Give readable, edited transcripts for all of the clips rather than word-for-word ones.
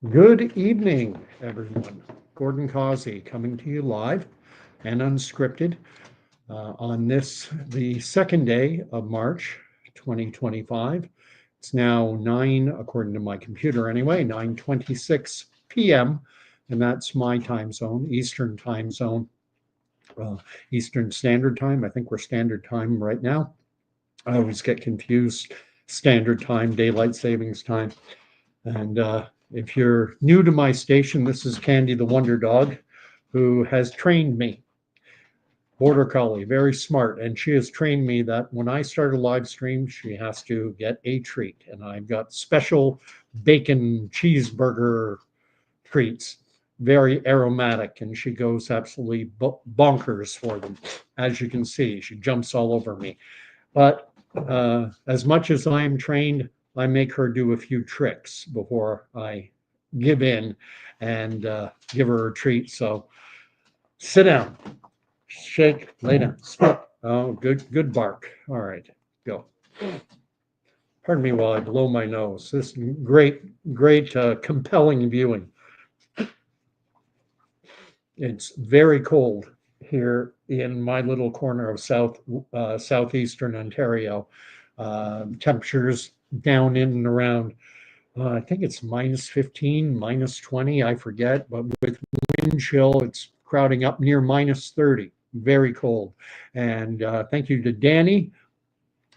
Good evening, everyone. Gordon Causey coming to you live and unscripted on the second day of March 2025. It's now 9, according to my computer anyway, 9:26 p.m., and that's my time zone, Eastern time zone, uh, Eastern Standard Time. I think we're Standard Time right now. I always get confused. Standard Time, Daylight Savings Time. And if you're new to my station, this is Candy the Wonder Dog, who has trained me. Border Collie, very smart. And she has trained me that when I start a live stream, she has to get a treat. And I've got special bacon cheeseburger treats, very aromatic. And she goes absolutely bonkers for them. As you can see, she jumps all over me. But as much as I am trained, I make her do a few tricks before I give in and give her a treat. So sit down, shake, lay down, spit. Oh, good bark. All right, go. Pardon me while I blow my nose. This great, compelling viewing. It's very cold here in my little corner of southeastern Ontario. Temperatures down in and around, I think it's minus 15, minus 20, I forget, but with wind chill, it's crowding up near minus 30. Very cold. And thank you to Danny,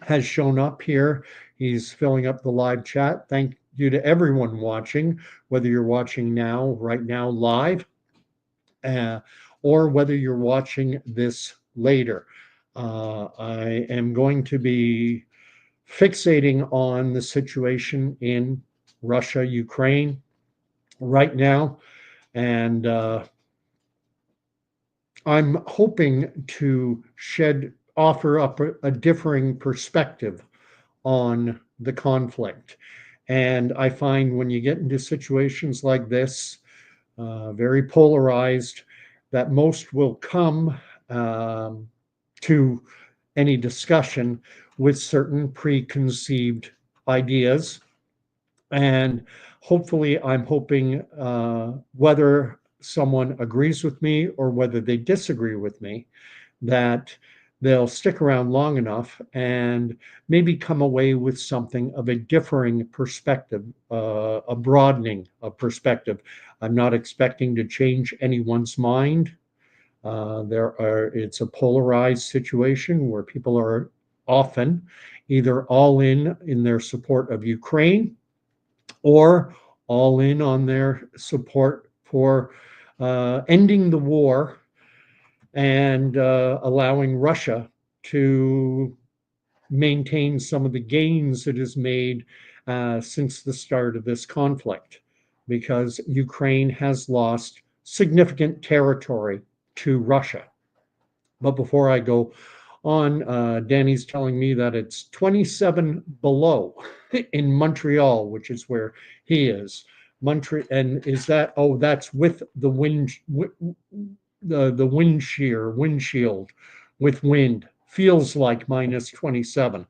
has shown up here. He's filling up the live chat. Thank you to everyone watching, whether you're watching now, right now, live, uh, or whether you're watching this later. I am going to be fixating on the situation in Russia, Ukraine right now. And I'm hoping to offer up a differing perspective on the conflict. And I find when you get into situations like this, very polarized, that most will come to any discussion with certain preconceived ideas. And hopefully, I'm hoping whether someone agrees with me or whether they disagree with me, that they'll stick around long enough and maybe come away with something of a differing perspective, a broadening of perspective. I'm not expecting to change anyone's mind. It's a polarized situation where people are often either all in their support of Ukraine or all in on their support for ending the war and allowing Russia to maintain some of the gains it has made since the start of this conflict, because Ukraine has lost significant territory to Russia. But before I go on, Danny's telling me that it's 27 below in Montreal, which is where he is. And is that, oh, that's with the windshield with wind. Feels like minus 27.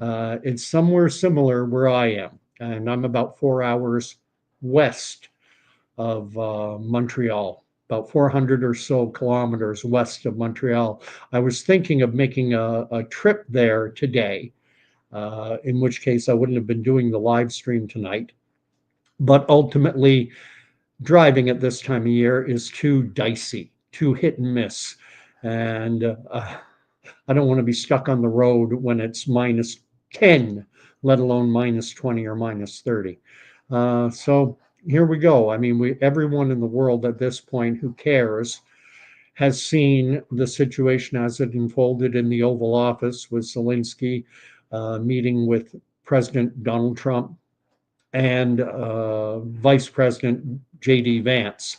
It's somewhere similar where I am, and I'm about 4 hours west of Montreal, about 400 or so kilometers west of Montreal. I was thinking of making a trip there today, in which case I wouldn't have been doing the live stream tonight. But ultimately, driving at this time of year is too dicey, too hit and miss. And I don't want to be stuck on the road when it's minus 10, let alone minus 20 or minus 30. So here we go. I mean, everyone in the world at this point who cares has seen the situation as it unfolded in the Oval Office with Zelensky meeting with President Donald Trump and Vice President J.D. Vance.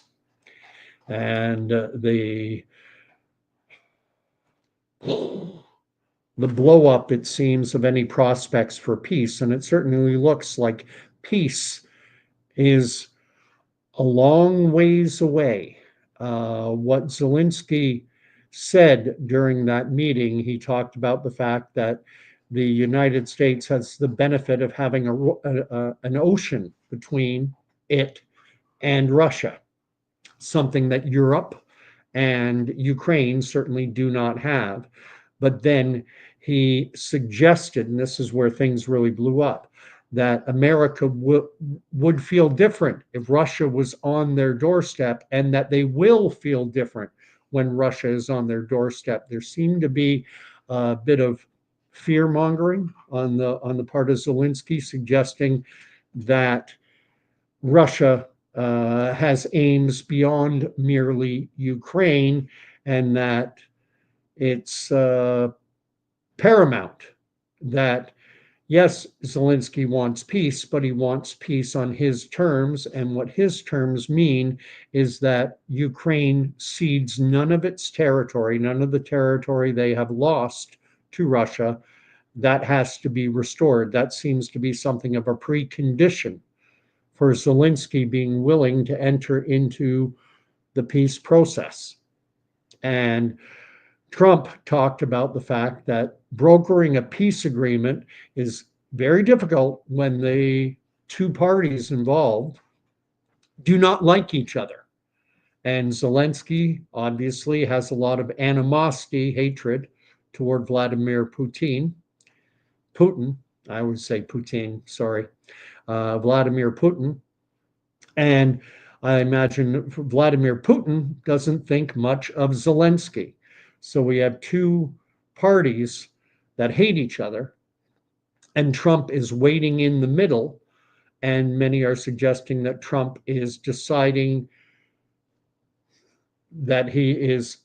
And the blow up, it seems, of any prospects for peace. And it certainly looks like peace is a long ways away. What Zelensky said during that meeting, he talked about the fact that the United States has the benefit of having an ocean between it and Russia, something that Europe and Ukraine certainly do not have. But then he suggested, and this is where things really blew up, that America would feel different if Russia was on their doorstep, and that they will feel different when Russia is on their doorstep. There seemed to be a bit of fear mongering on the part of Zelensky, suggesting that Russia has aims beyond merely Ukraine, and that it's paramount that, yes, Zelensky wants peace, but he wants peace on his terms. And what his terms mean is that Ukraine cedes none of its territory, none of the territory they have lost to Russia. That has to be restored. That seems to be something of a precondition for Zelensky being willing to enter into the peace process. And Trump talked about the fact that brokering a peace agreement is very difficult when the two parties involved do not like each other. And Zelensky obviously has a lot of animosity, hatred toward Vladimir Putin. I would say Putin, sorry. Vladimir Putin. And I imagine Vladimir Putin doesn't think much of Zelensky. So we have two parties that hate each other, and Trump is waiting in the middle. And many are suggesting that Trump is deciding that he is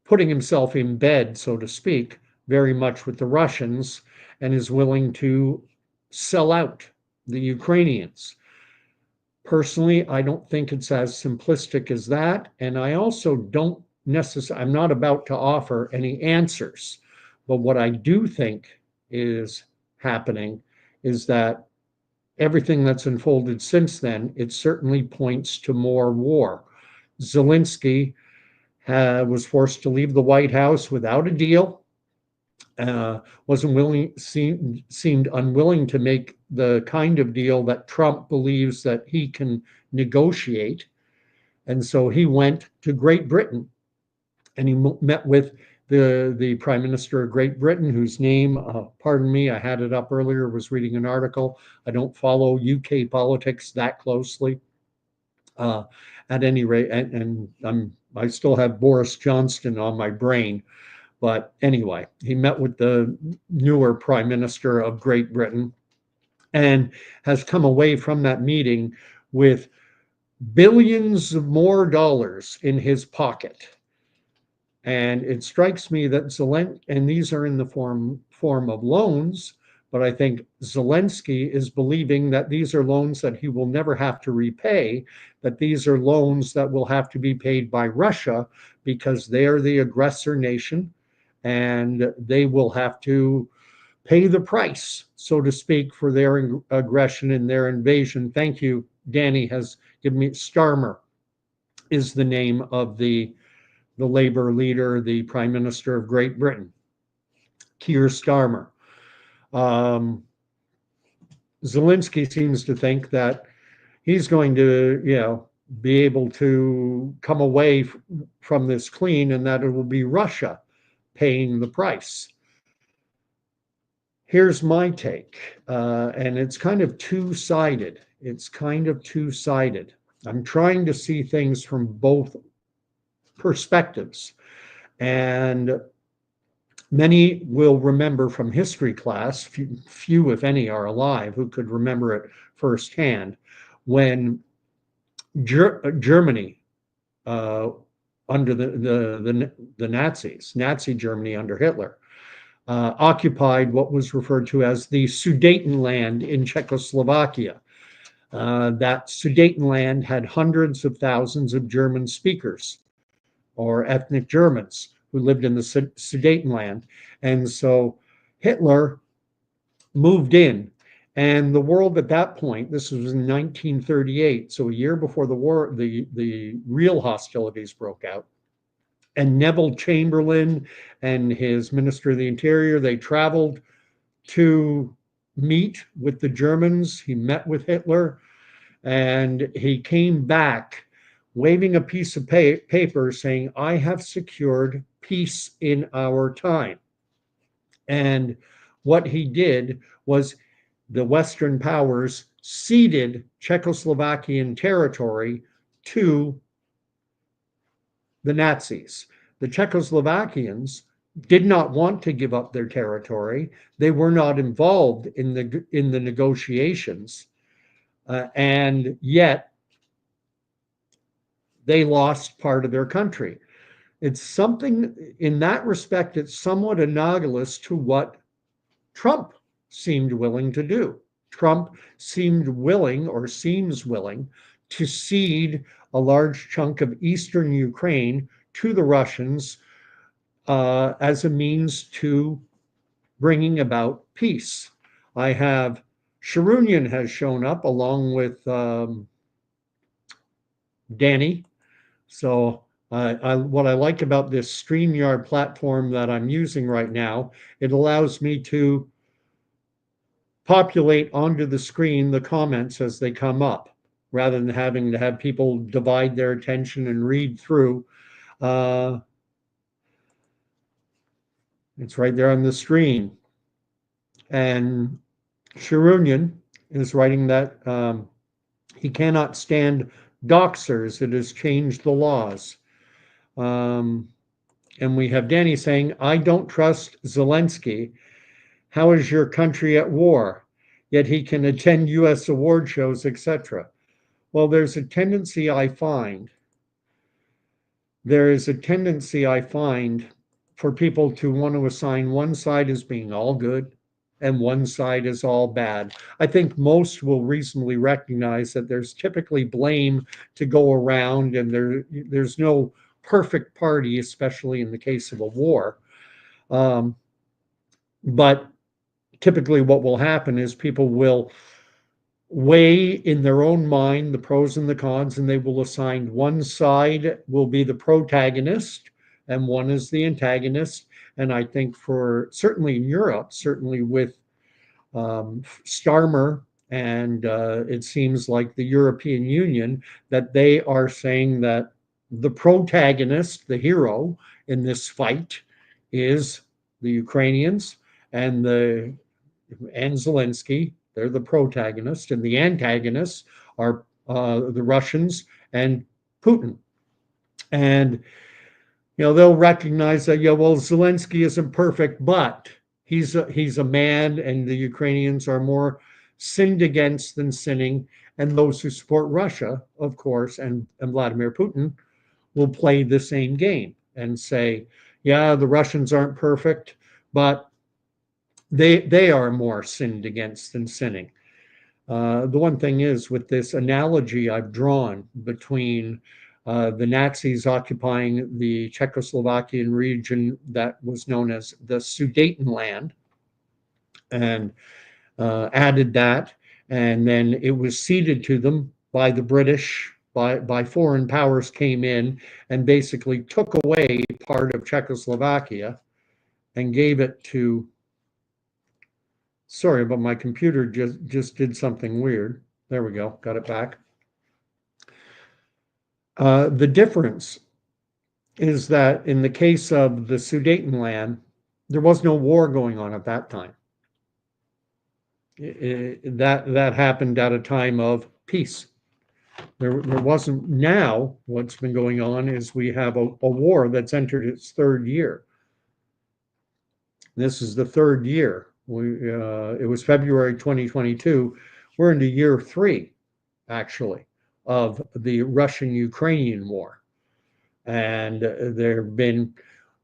putting himself in bed, so to speak, very much with the Russians, and is willing to sell out the Ukrainians. Personally, I don't think it's as simplistic as that. And I also don't necessarily, I'm not about to offer any answers. But what I do think is happening is that everything that's unfolded since then, it certainly points to more war. Zelensky was forced to leave the White House without a deal. Wasn't willing, seemed unwilling to make the kind of deal that Trump believes that he can negotiate. And so he went to Great Britain, and he met with the Prime Minister of Great Britain, whose name, pardon me, I had it up earlier, was reading an article. I don't follow UK politics that closely. At any rate, and I still have Boris Johnson on my brain. But anyway, he met with the newer Prime Minister of Great Britain and has come away from that meeting with billions of more dollars in his pocket. And it strikes me that Zelensky, and these are in the form of loans, but I think Zelensky is believing that these are loans that he will never have to repay, that these are loans that will have to be paid by Russia because they are the aggressor nation, and they will have to pay the price, so to speak, for their aggression and their invasion. Thank you. Danny has given me, Starmer is the name of the Labour leader, the Prime Minister of Great Britain, Keir Starmer. Zelensky seems to think that he's going to, be able to come away from this clean, and that it will be Russia paying the price. Here's my take, and it's kind of two-sided. I'm trying to see things from both perspectives. And many will remember from history class, few if any are alive who could remember it firsthand, when Germany, under the Nazis, Nazi Germany under Hitler, occupied what was referred to as the Sudetenland in Czechoslovakia. That Sudetenland had hundreds of thousands of German speakers or ethnic Germans who lived in the Sudetenland. And so Hitler moved in, and the world at that point, this was in 1938, so a year before the war, the real hostilities broke out. And Neville Chamberlain and his Minister of the Interior, they traveled to meet with the Germans. He met with Hitler, And he came back waving a piece of paper saying, I have secured peace in our time. And what he did was the Western powers ceded Czechoslovakian territory to the Nazis. The Czechoslovakians did not want to give up their territory. They were not involved in the negotiations, and yet they lost part of their country. It's something in that respect. It's somewhat analogous to what Trump seemed willing to do. Trump seemed willing, or seems willing, to cede a large chunk of eastern Ukraine to the Russians as a means to bringing about peace. I have Sharunian has shown up along with Danny. So what I like about this StreamYard platform that I'm using right now, it allows me to populate onto the screen the comments as they come up, rather than having to have people divide their attention and read through. It's right there on the screen. And Sharunian is writing that he cannot stand doxers. It has changed the laws. And we have Danny saying, I don't trust Zelensky. How is your country at war? Yet he can attend US award shows, etc. Well, there's a tendency I find. There is a tendency I find for people to want to assign one side as being all good and one side as all bad. I think most will reasonably recognize that there's typically blame to go around, and there's no perfect party, especially in the case of a war. But typically what will happen is people will weigh in their own mind the pros and the cons, and they will assign one side will be the protagonist and one is the antagonist. And I think for certainly in Europe, certainly with Starmer and it seems like the European Union, that they are saying that the protagonist, the hero in this fight, is the Ukrainians, and Zelensky. They're the protagonist, and the antagonists are the Russians and Putin. And they'll recognize that well, Zelensky isn't perfect, but he's a man, and the Ukrainians are more sinned against than sinning. And those who support Russia, of course, and Vladimir Putin will play the same game and say, yeah, the Russians aren't perfect, but they are more sinned against than sinning. The one thing is, with this analogy I've drawn between the Nazis occupying the Czechoslovakian region that was known as the Sudetenland, and added that, and then it was ceded to them by the British, by foreign powers came in and basically took away part of Czechoslovakia and gave it to, sorry, but my computer just did something weird. There we go, got it back. The difference is that in the case of the Sudetenland, there was no war going on at that time. That happened at a time of peace. There wasn't. Now what's been going on is we have a war that's entered its third year. This is the third year. It was February 2022. We're into year 3, actually, of the Russian-Ukrainian war. And there have been,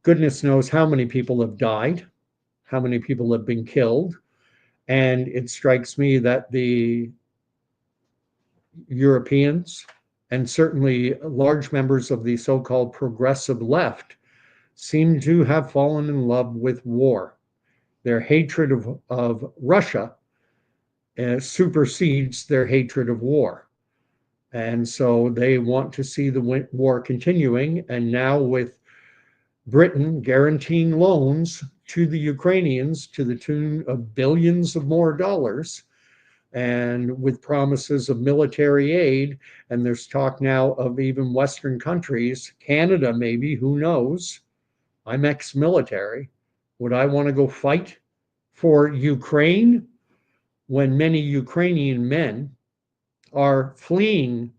goodness knows how many people have died, how many people have been killed. And it strikes me that the Europeans, and certainly large members of the so-called progressive left, seem to have fallen in love with war. Their hatred of Russia supersedes their hatred of war. And so they want to see the war continuing. And now with Britain guaranteeing loans to the Ukrainians to the tune of billions of more dollars, and with promises of military aid. And there's talk now of even Western countries, Canada maybe, who knows? I'm ex military. Would I want to go fight for Ukraine when many Ukrainian men are fleeing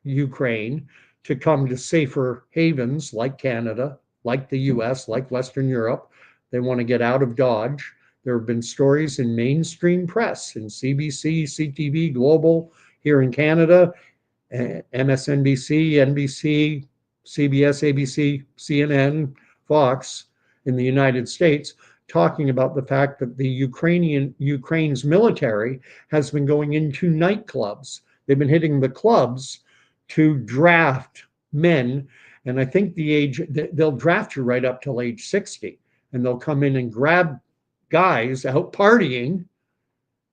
Ukraine to come to safer havens like Canada, like the US, like Western Europe? They want to get out of Dodge. There have been stories in mainstream press, in CBC, CTV, Global, here in Canada, MSNBC, NBC, CBS, ABC, CNN, Fox in the United States, talking about the fact that the Ukraine's military has been going into nightclubs. They've been hitting the clubs to draft men, and I think the age they'll draft you right up till age 60, and they'll come in and grab guys out partying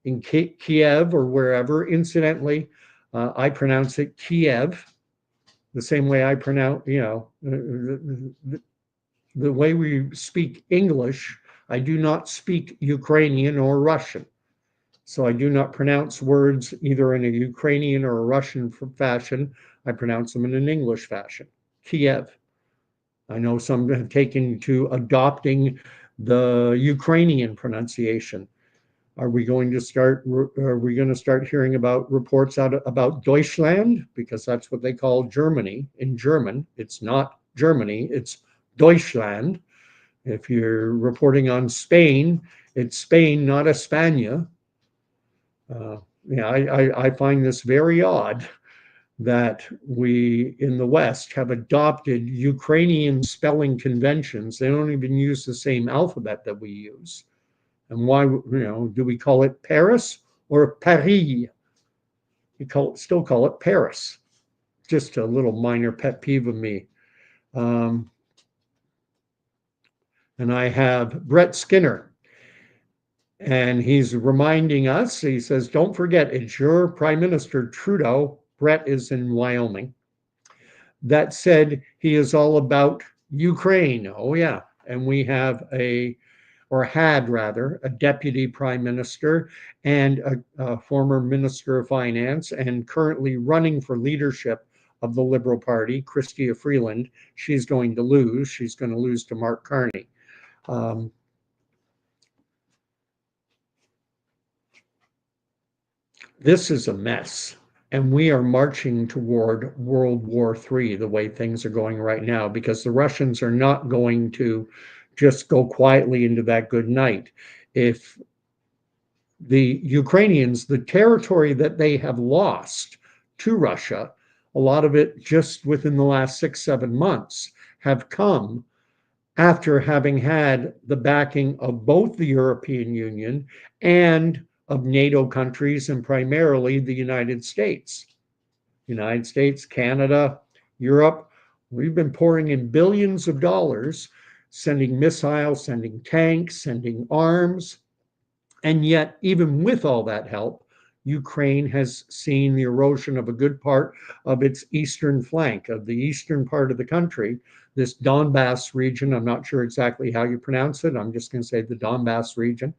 in Kiev or wherever. Incidentally, I pronounce it Kiev, the same way I pronounce, the way we speak English. I do not speak Ukrainian or Russian. So I do not pronounce words either in a Ukrainian or a Russian fashion. I pronounce them in an English fashion. Kiev. I know some have taken to adopting the Ukrainian pronunciation. Are we going to start? Are we going to start hearing about reports out about Deutschland, because that's what they call Germany in German? It's not Germany; it's Deutschland. If you're reporting on Spain, it's Spain, not España. Yeah, I find this very odd that we in the West have adopted Ukrainian spelling conventions. They don't even use the same alphabet that we use. And why, do we call it Paris or Paris? Still call it Paris. Just a little minor pet peeve of me. And I have Brett Skinner, and he's reminding us, he says, don't forget, it's your Prime Minister Trudeau. Brett is in Wyoming. That said, he is all about Ukraine. Oh, yeah. And we have or had rather, a deputy prime minister and a former minister of finance, and currently running for leadership of the Liberal Party, Chrystia Freeland. She's going to lose. She's going to lose to Mark Carney. This is a mess. And we are marching toward World War III the way things are going right now, because the Russians are not going to just go quietly into that good night. If the Ukrainians, the territory that they have lost to Russia, a lot of it just within the last 6-7 months, have come after having had the backing of both the European Union and of NATO countries, and primarily the United States. United States, Canada, Europe. We've been pouring in billions of dollars, sending missiles, sending tanks, sending arms. And yet, even with all that help, Ukraine has seen the erosion of a good part of its eastern flank, of the eastern part of the country, this Donbass region. I'm not sure exactly how you pronounce it. I'm just going to say the Donbass region.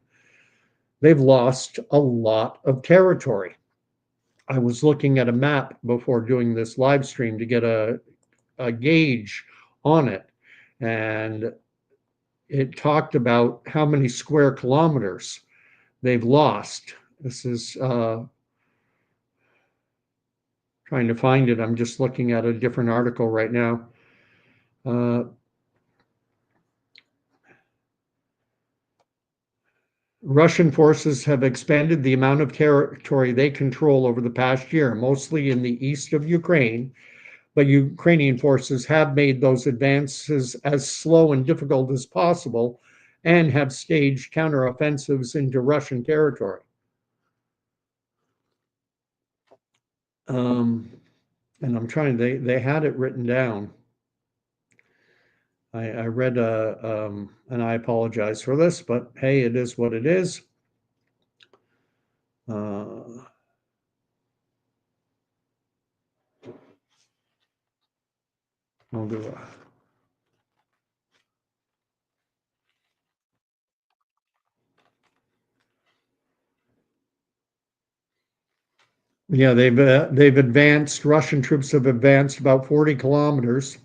They've lost a lot of territory. I was looking at a map before doing this live stream to get a gauge on it. And it talked about how many square kilometers they've lost. This is trying to find it. I'm just looking at a different article right now. Russian forces have expanded the amount of territory they control over the past year, mostly in the east of Ukraine, but Ukrainian forces have made those advances as slow and difficult as possible and have staged counteroffensives into Russian territory. And I'm trying, they had it written down. I read, and I apologize for this, but hey, it is what it is. I'll do a Yeah, they've advanced. Russian troops have advanced about 40 kilometers,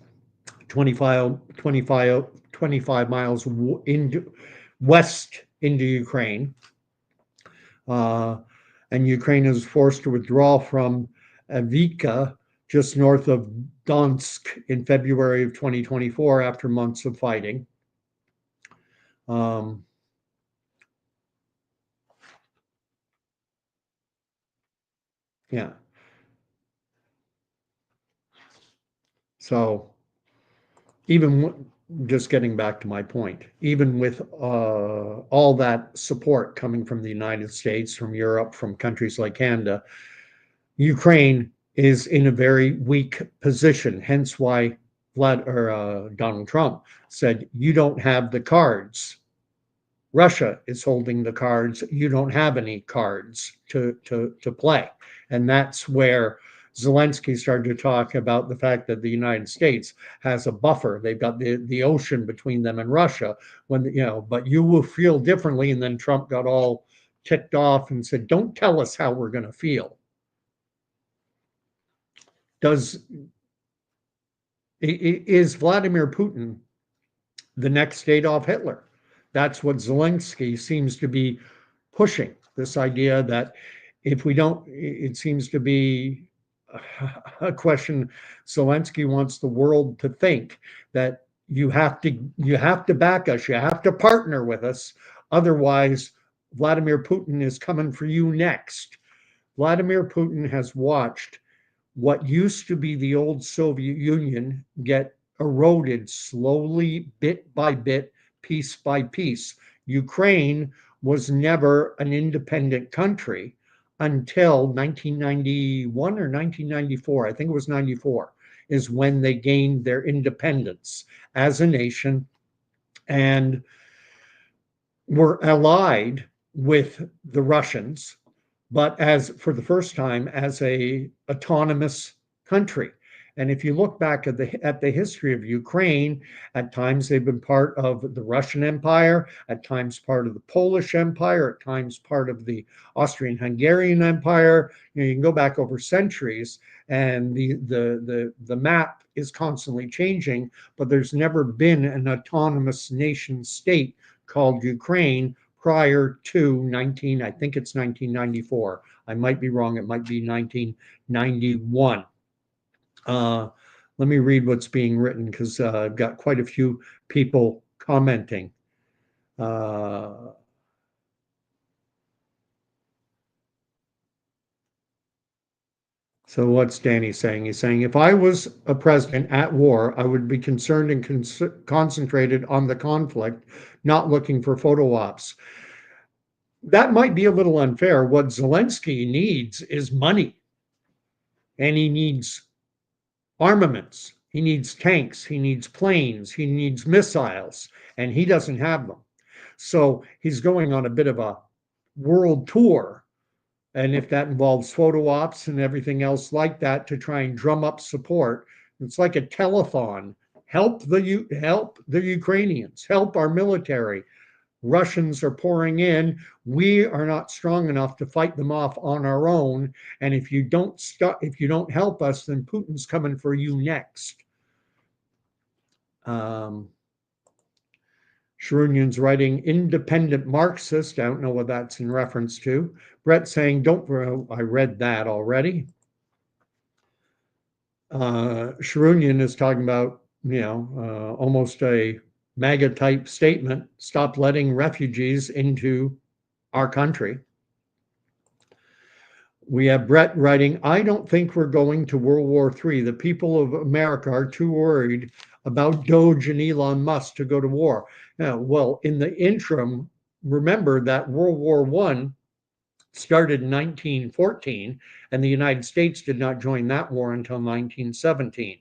25 miles into west into Ukraine. Uh, and Ukraine is forced to withdraw from Avika, just north of Donetsk, in February of 2024 after months of fighting. Um, yeah. So even just getting back to my point, even with all that support coming from the United States, from Europe, from countries like Canada, Ukraine is in a very weak position. Hence why Donald Trump said, "You don't have the cards. Russia is holding the cards. You don't have any cards to play." And that's where Zelensky started to talk about the fact that the United States has a buffer. They've got the ocean between them and Russia. But you will feel differently. And then Trump got all ticked off and said, "Don't tell us how we're going to feel." Does is Vladimir Putin the next Adolf Hitler? That's what Zelensky seems to be pushing, this idea that if we don't, it seems to be a question Zelensky wants the world to think that you have to back us, you have to partner with us, otherwise Vladimir Putin is coming for you next. Vladimir Putin has watched what used to be the old Soviet Union get eroded slowly, bit by bit, piece by piece. Ukraine was never an independent country until 1991 or 1994. I think it was 94 is when they gained their independence as a nation and were allied with the Russians, but as for the first time as a autonomous country. And if you look back at the history of Ukraine, at times they've been part of the Russian Empire, at times part of the Polish Empire, at times part of the Austrian-Hungarian Empire. You can go back over centuries, and the map is constantly changing. But there's never been an autonomous nation state called Ukraine prior to I think it's 1994. I might be wrong. It might be 1991. Uh, Let me read what's being written because I've got quite a few people commenting. Uh, so what's Danny saying? He's saying, if I was a president at war, I would be concerned and concentrated on the conflict, not looking for photo ops. That might be a little unfair. What Zelensky needs is money, and he needs armaments. He needs tanks, he needs planes, he needs missiles, and he doesn't have them. So he's going on a bit of a world tour. And if that involves photo ops and everything else like that to try and drum up support, it's like a telethon. Help the Ukrainians, help our military. Russians are pouring in. We are not strong enough to fight them off on our own. And if you don't help us, then Putin's coming for you next. Um, Shrunyan's writing independent Marxist. I don't know what that's in reference to. Brett saying, don't, I read that already. Shrunyan is talking about, almost a MAGA type statement, stop letting refugees into our country. We have Brett writing, I don't think we're going to World War III. The people of America are too worried about Doge and Elon Musk to go to war. Well, in the interim, remember that World War I started in 1914, and the United States did not join that war until 1917.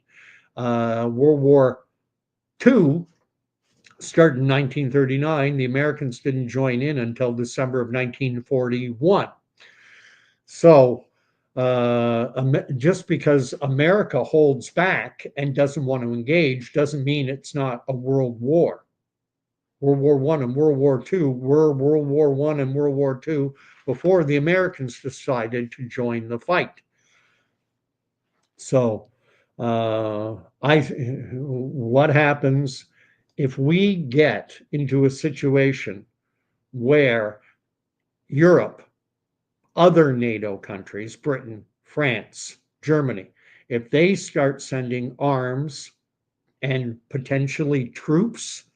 World War II started in 1939. The Americans didn't join in until December of 1941. So just because America holds back and doesn't want to engage doesn't mean it's not a world war. World War I and World War II were World War I and World War II before the Americans decided to join the fight. So, what happens if we get into a situation where Europe, other NATO countries, Britain, France, Germany, if they start sending arms and potentially troops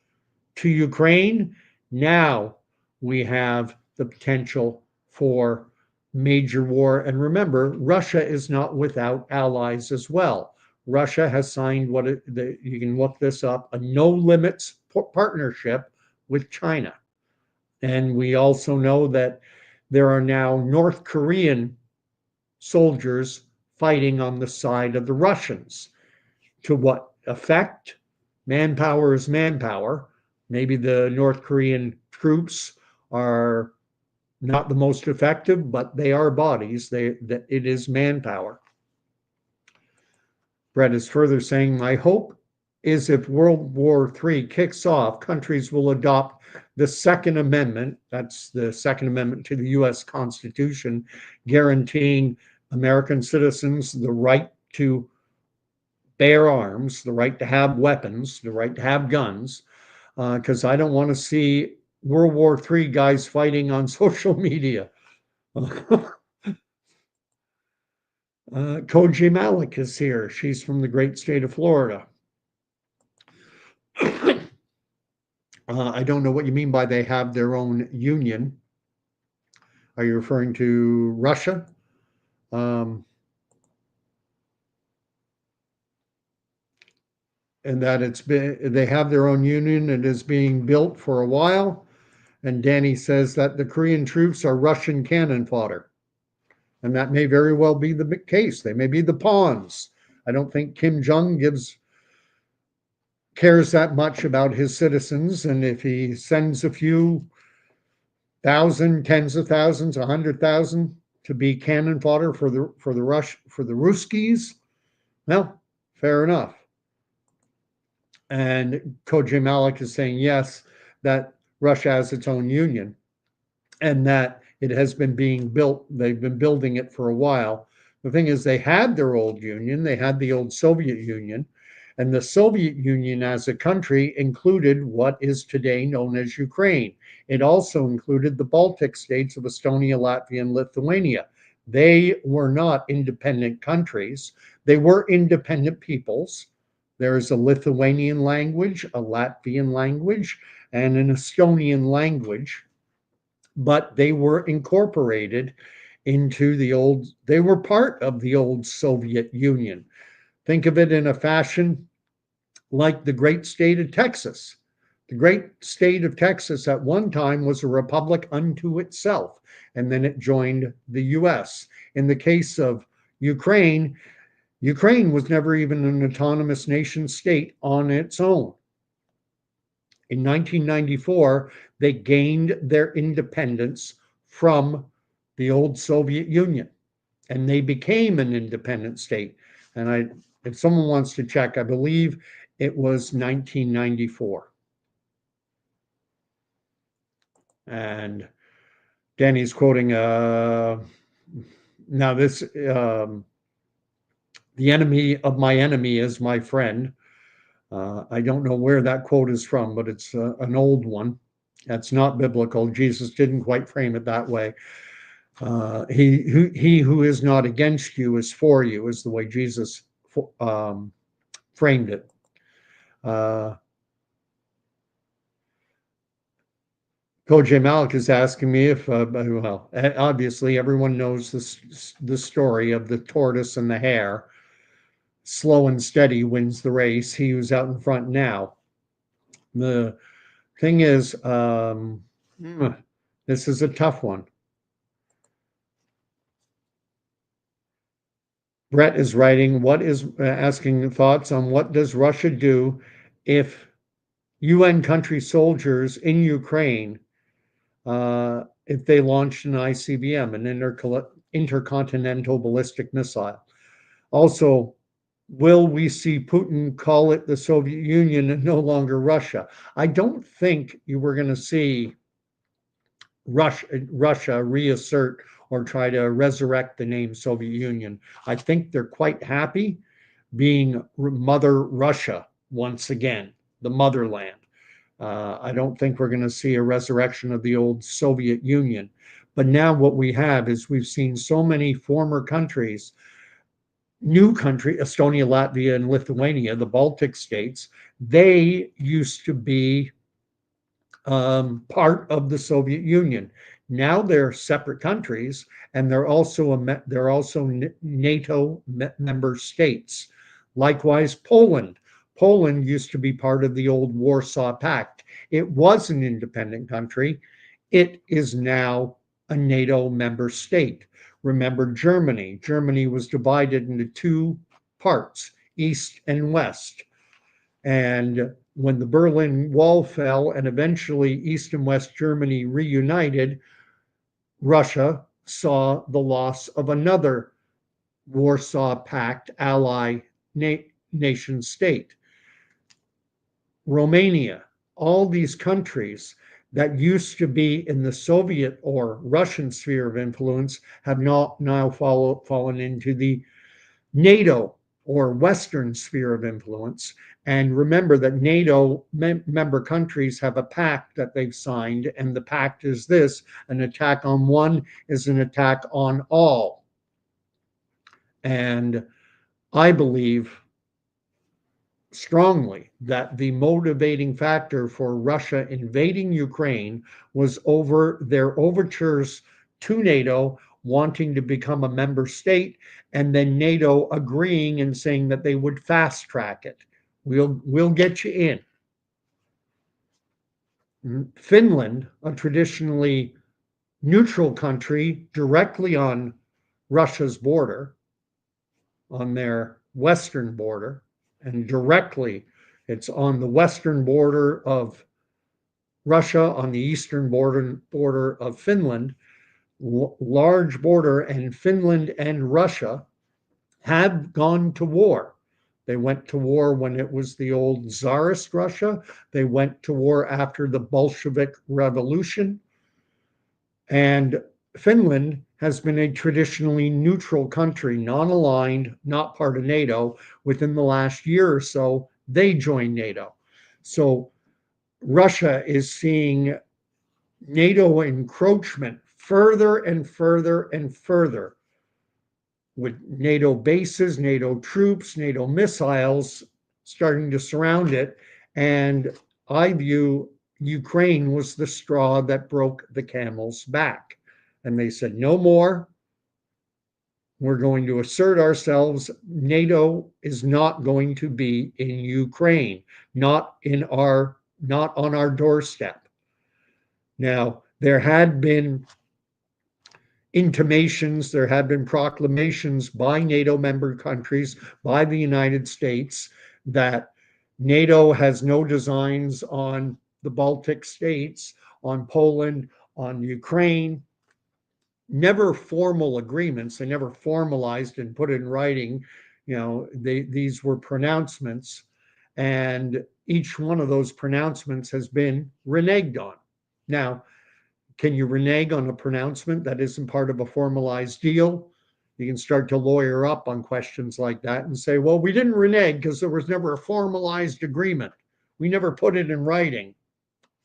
to Ukraine, now we have the potential for major war. And remember, Russia is not without allies as well. Russia has signed you can look this up, a no limits partnership with China. And we also know that there are now North Korean soldiers fighting on the side of the Russians. To what effect? Manpower is manpower. Maybe the North Korean troops are not the most effective, but they are bodies. It is manpower. Brett is further saying, my hope is if World War III kicks off, countries will adopt the Second Amendment, that's the Second Amendment to the US Constitution, guaranteeing American citizens the right to bear arms, the right to have weapons, the right to have guns, because I don't want to see World War III guys fighting on social media. Koji Malik is here. She's from the great state of Florida. I don't know what you mean by they have their own union. Are you referring to Russia? And that they have their own union. It is being built for a while. And Danny says that the Korean troops are Russian cannon fodder. And that may very well be the case. They may be the pawns. I don't think Kim Jong cares that much about his citizens. And if he sends a few thousand, tens of thousands, 100,000 to be cannon fodder for the Ruskies, well, fair enough. And Koji Malik is saying, yes, that Russia has its own union and that it has been being built. They've been building it for a while. The thing is, they had their old union. They had the old Soviet Union. And the Soviet Union as a country included what is today known as Ukraine. It also included the Baltic states of Estonia, Latvia, and Lithuania. They were not independent countries. They were independent peoples. There's a Lithuanian language, a Latvian language, and an Estonian language, but they were incorporated into they were part of the old Soviet Union. Think of it in a fashion like the great state of Texas. The great state of Texas at one time was a republic unto itself, and then it joined the US. In the case of Ukraine, Ukraine was never even an autonomous nation state on its own. In 1994, they gained their independence from the old Soviet Union, and they became an independent state. And if someone wants to check, I believe it was 1994. And Danny's quoting, now this, the enemy of my enemy is my friend. I don't know where that quote is from, but it's an old one. That's not biblical. Jesus didn't quite frame it that way. He who is not against you is for you, is the way Jesus framed it. Koji Malik is asking me if, well, obviously everyone knows the story of the tortoise and the hare. Slow and steady wins the race. He who's out in front now. The thing is, this is a tough one. Brett is writing, asking thoughts on what does Russia do if UN country soldiers in Ukraine, if they launched an ICBM, an intercontinental ballistic missile. Also, will we see Putin call it the Soviet Union and no longer Russia? I don't think you were going to see Russia reassert or try to resurrect the name Soviet Union. I think they're quite happy being Mother Russia once again, the motherland. I don't think we're going to see a resurrection of the old Soviet Union. But now what we have is we've seen so many former countries, new country, Estonia, Latvia, and Lithuania, the Baltic states, they used to be part of the Soviet Union. Now they're separate countries, and they're also NATO member states. Likewise, Poland. Poland used to be part of the old Warsaw Pact. It was an independent country. It is now a NATO member state. Remember Germany. Germany was divided into two parts, East and West. And when the Berlin Wall fell and eventually East and West Germany reunited, Russia saw the loss of another Warsaw Pact ally nation state. Romania, all these countries that used to be in the Soviet or Russian sphere of influence have now fallen into the NATO or Western sphere of influence. And remember that NATO member countries have a pact that they've signed, and the pact is this: an attack on one is an attack on all. And I believe strongly that the motivating factor for Russia invading Ukraine was over their overtures to NATO wanting to become a member state, and then NATO agreeing and saying that they would fast track it. We'll get you in. Finland, a traditionally neutral country directly on Russia's border, on their western border, and directly it's on the western border of Russia, on the eastern border of Finland, large border, and Finland and Russia have gone to war. They went to war when it was the old Tsarist Russia. They went to war after the Bolshevik Revolution. And Finland has been a traditionally neutral country, non-aligned, not part of NATO. Within the last year or so, they joined NATO. So Russia is seeing NATO encroachment further and further and further, with NATO bases, NATO troops, NATO missiles starting to surround it. And I view Ukraine was the straw that broke the camel's back. And they said, no more. We're going to assert ourselves. NATO is not going to be in Ukraine, not on our doorstep. Now, there had been intimations, there had been proclamations by NATO member countries, by the United States, that NATO has no designs on the Baltic states, on Poland, on Ukraine. Never formal agreements. They never formalized and put in writing. These were pronouncements, and each one of those pronouncements has been reneged on. Now, can you renege on a pronouncement that isn't part of a formalized deal? You can start to lawyer up on questions like that and say, well, we didn't renege because there was never a formalized agreement. We never put it in writing.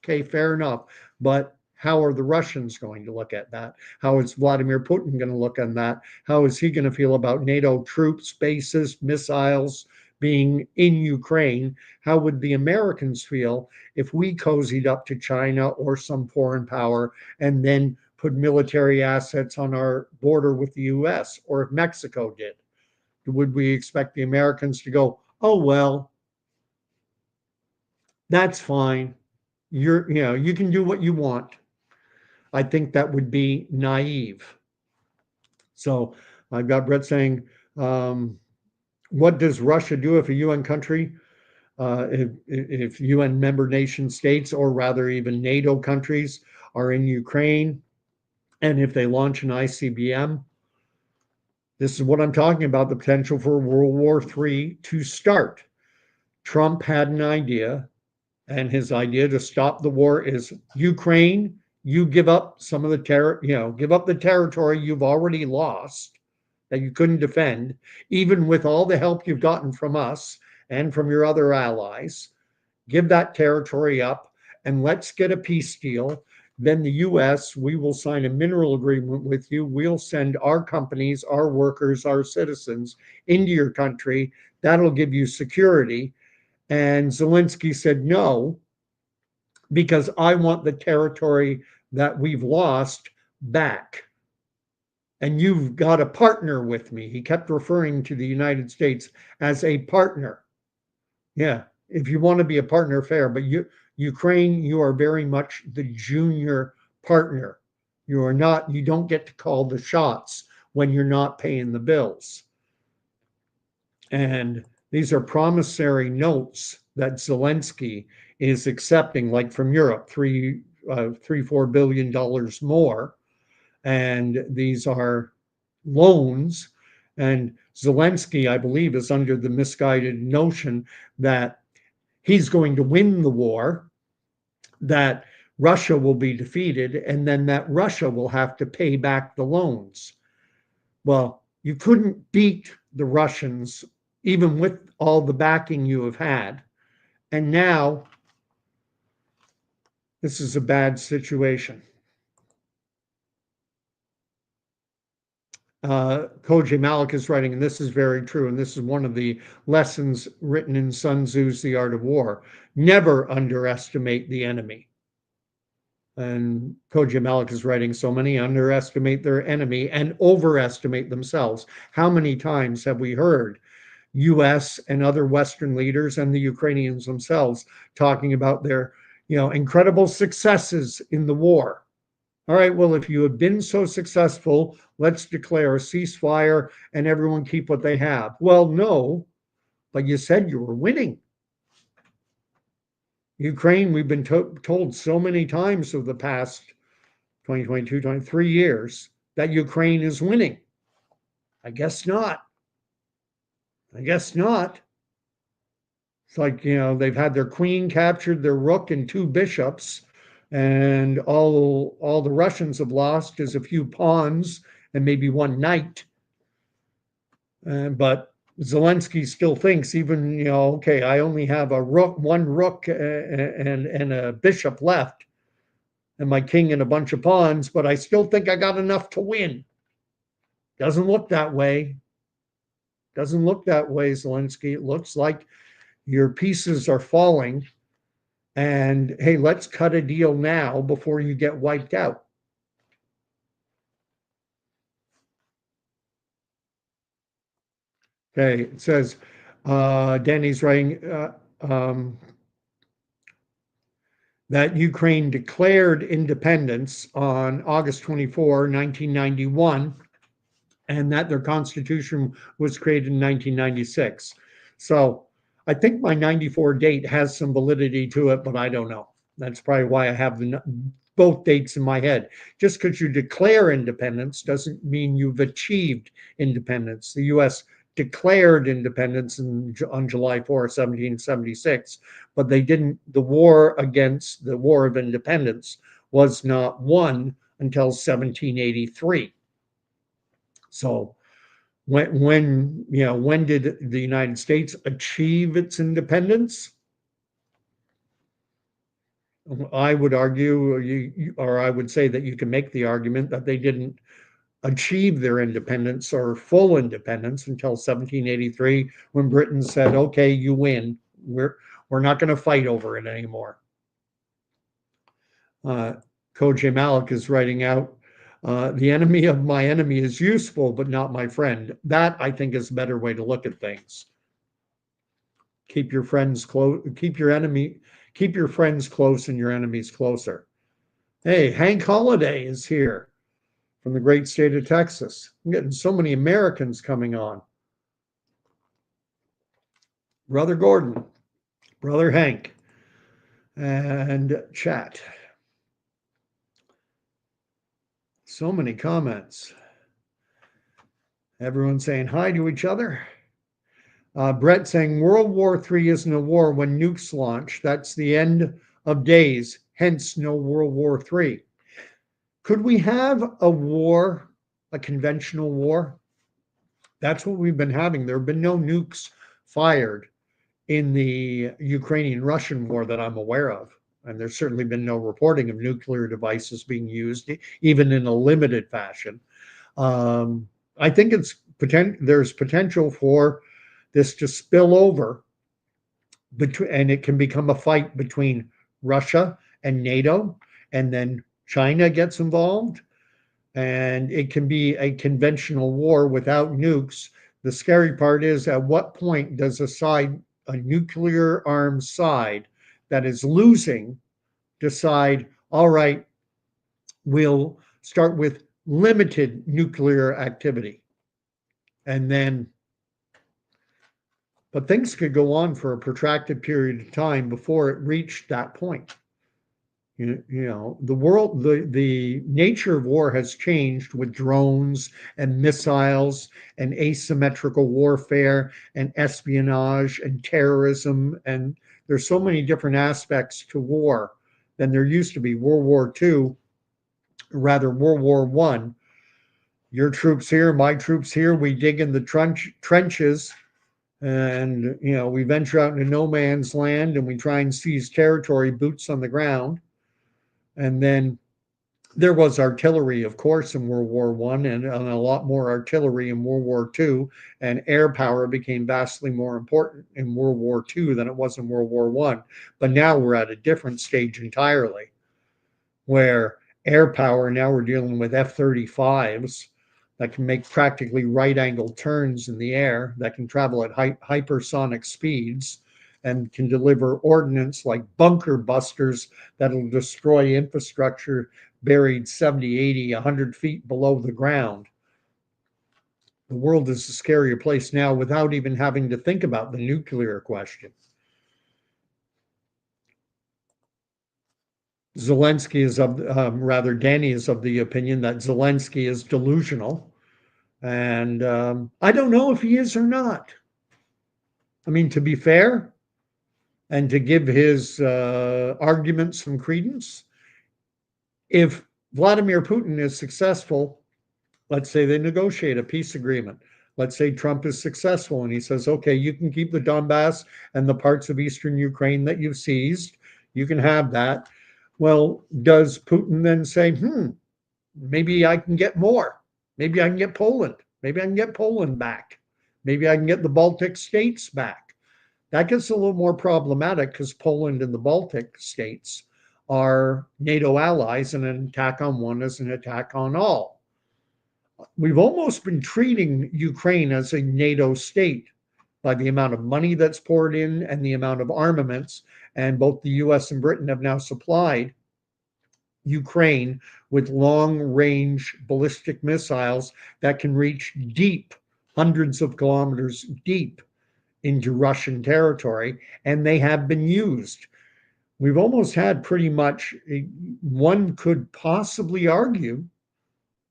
Okay, fair enough. But how are the Russians going to look at that? How is Vladimir Putin going to look on that? How is he going to feel about NATO troops, bases, missiles being in Ukraine? How would the Americans feel if we cozied up to China or some foreign power and then put military assets on our border with the US, or if Mexico did? Would we expect the Americans to go, oh, well, that's fine. You can do what you want? I think that would be naive. So I've got Brett saying, what does Russia do if a UN country, if UN member nation states, or rather even NATO countries, are in Ukraine, and if they launch an ICBM? This is what I'm talking about, the potential for World War III to start. Trump had an idea, and his idea to stop the war is Ukraine, you give up some of the give up the territory you've already lost that you couldn't defend, even with all the help you've gotten from us and from your other allies. Give that territory up and let's get a peace deal. Then the US, we will sign a mineral agreement with you. We'll send our companies, our workers, our citizens into your country. That'll give you security. And Zelensky said, no, because I want the territory that we've lost back. And you've got to partner with me. He kept referring to the United States as a partner. Yeah, if you want to be a partner, fair, but Ukraine, you are very much the junior partner. You don't get to call the shots when you're not paying the bills. And these are promissory notes that Zelensky is accepting, like from Europe, $4 billion more. And these are loans. And Zelensky, I believe, is under the misguided notion that he's going to win the war, that Russia will be defeated, and then that Russia will have to pay back the loans. Well, you couldn't beat the Russians, even with all the backing you have had. And now, this is a bad situation. Koji Malik is writing, and this is very true, and this is one of the lessons written in Sun Tzu's The Art of War. Never underestimate the enemy. And Koji Malik is writing, so many underestimate their enemy and overestimate themselves. How many times have we heard US and other Western leaders and the Ukrainians themselves talking about their, incredible successes in the war? All right, well, if you have been so successful, let's declare a ceasefire and everyone keep what they have. Well, no, but you said you were winning. Ukraine, we've been told so many times over the past 23 years that Ukraine is winning. I guess not. It's like, they've had their queen captured, their rook, and 2 bishops. And all the Russians have lost is a few pawns and maybe 1 knight. But Zelensky still thinks, even, okay, I only have 1 rook and a bishop left, and my king and a bunch of pawns, but I still think I got enough to win. Doesn't look that way. Zelensky. It looks like your pieces are falling. And hey, let's cut a deal now before you get wiped out. Okay, it says, Danny's writing that Ukraine declared independence on August 24, 1991, and that their constitution was created in 1996. So I think my 94 date has some validity to it, but I don't know. That's probably why I have both dates in my head. Just because you declare independence doesn't mean you've achieved independence. The U.S. declared independence on July 4, 1776, but they didn't. The war of independence was not won until 1783. So when did the United States achieve its independence? I would argue, or I would say that you can make the argument that they didn't achieve their independence or full independence until 1783, when Britain said, okay, you win. We're not going to fight over it anymore. Koji Malik is writing out, the enemy of my enemy is useful, but not my friend. That, I think, is a better way to look at things. Keep your friends close, keep your friends close and your enemies closer. Hey, Hank Holiday is here from the great state of Texas. I'm getting so many Americans coming on. Brother Gordon, Brother Hank, and chat. So many comments. Everyone saying hi to each other. Brett saying World War III isn't a war when nukes launch. That's the end of days, hence no World War III. Could we have a war, a conventional war? That's what we've been having. There have been no nukes fired in the Ukrainian Russian war that I'm aware of. And there's certainly been no reporting of nuclear devices being used, even in a limited fashion. Um, I think there's potential for this to spill over and it can become a fight between Russia and NATO, and then China gets involved, and it can be a conventional war without nukes. The scary part is, at what point does a nuclear armed side that is losing, decide, all right, we'll start with limited nuclear activity. And then, but things could go on for a protracted period of time before it reached that point. The world, the nature of war has changed with drones and missiles and asymmetrical warfare and espionage and terrorism. And there's so many different aspects to war than there used to be. World War II, rather World War One. Your troops here, my troops here. We dig in the trenches, and we venture out into no man's land, and we try and seize territory, boots on the ground. And then there was artillery, of course, in World War One, and a lot more artillery in World War Two, and air power became vastly more important in World War Two than it was in World War One. But now we're at a different stage entirely, where air power, now we're dealing with F-35s that can make practically right-angle turns in the air, that can travel at hypersonic speeds, and can deliver ordnance like bunker busters that'll destroy infrastructure buried 70, 80, 100 feet below the ground. The world is a scarier place now without even having to think about the nuclear question. Zelensky is Danny is of the opinion that Zelensky is delusional. And I don't know if he is or not. I mean, to be fair and to give his arguments some credence, if Vladimir Putin is successful, let's say they negotiate a peace agreement. Let's say Trump is successful and he says, okay, you can keep the Donbass and the parts of eastern Ukraine that you've seized. You can have that. Well, does Putin then say, maybe I can get more? Maybe I can get Poland. Maybe I can get Poland back. Maybe I can get the Baltic states back. That gets a little more problematic because Poland and the Baltic states are NATO allies, and an attack on one is an attack on all. We've almost been treating Ukraine as a NATO state by the amount of money that's poured in and the amount of armaments. And both the US and Britain have now supplied Ukraine with long-range ballistic missiles that can reach deep, hundreds of kilometers deep into Russian territory, and they have been used. We've almost had pretty much, one could possibly argue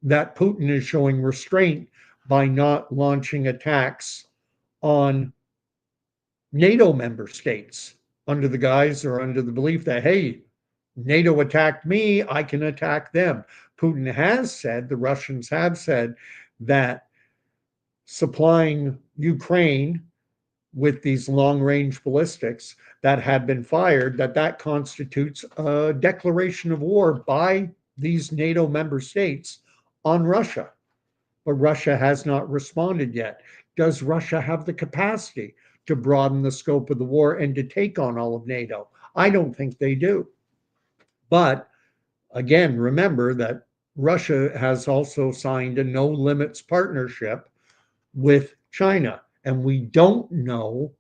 that Putin is showing restraint by not launching attacks on NATO member states under the guise or under the belief that, hey, NATO attacked me, I can attack them. Putin has said, the Russians have said, that supplying Ukraine with these long-range ballistics that have been fired, that constitutes a declaration of war by these NATO member states on Russia. But Russia has not responded yet. Does Russia have the capacity to broaden the scope of the war and to take on all of NATO? I don't think they do. But again, remember that Russia has also signed a no limits partnership with China. And we don't know,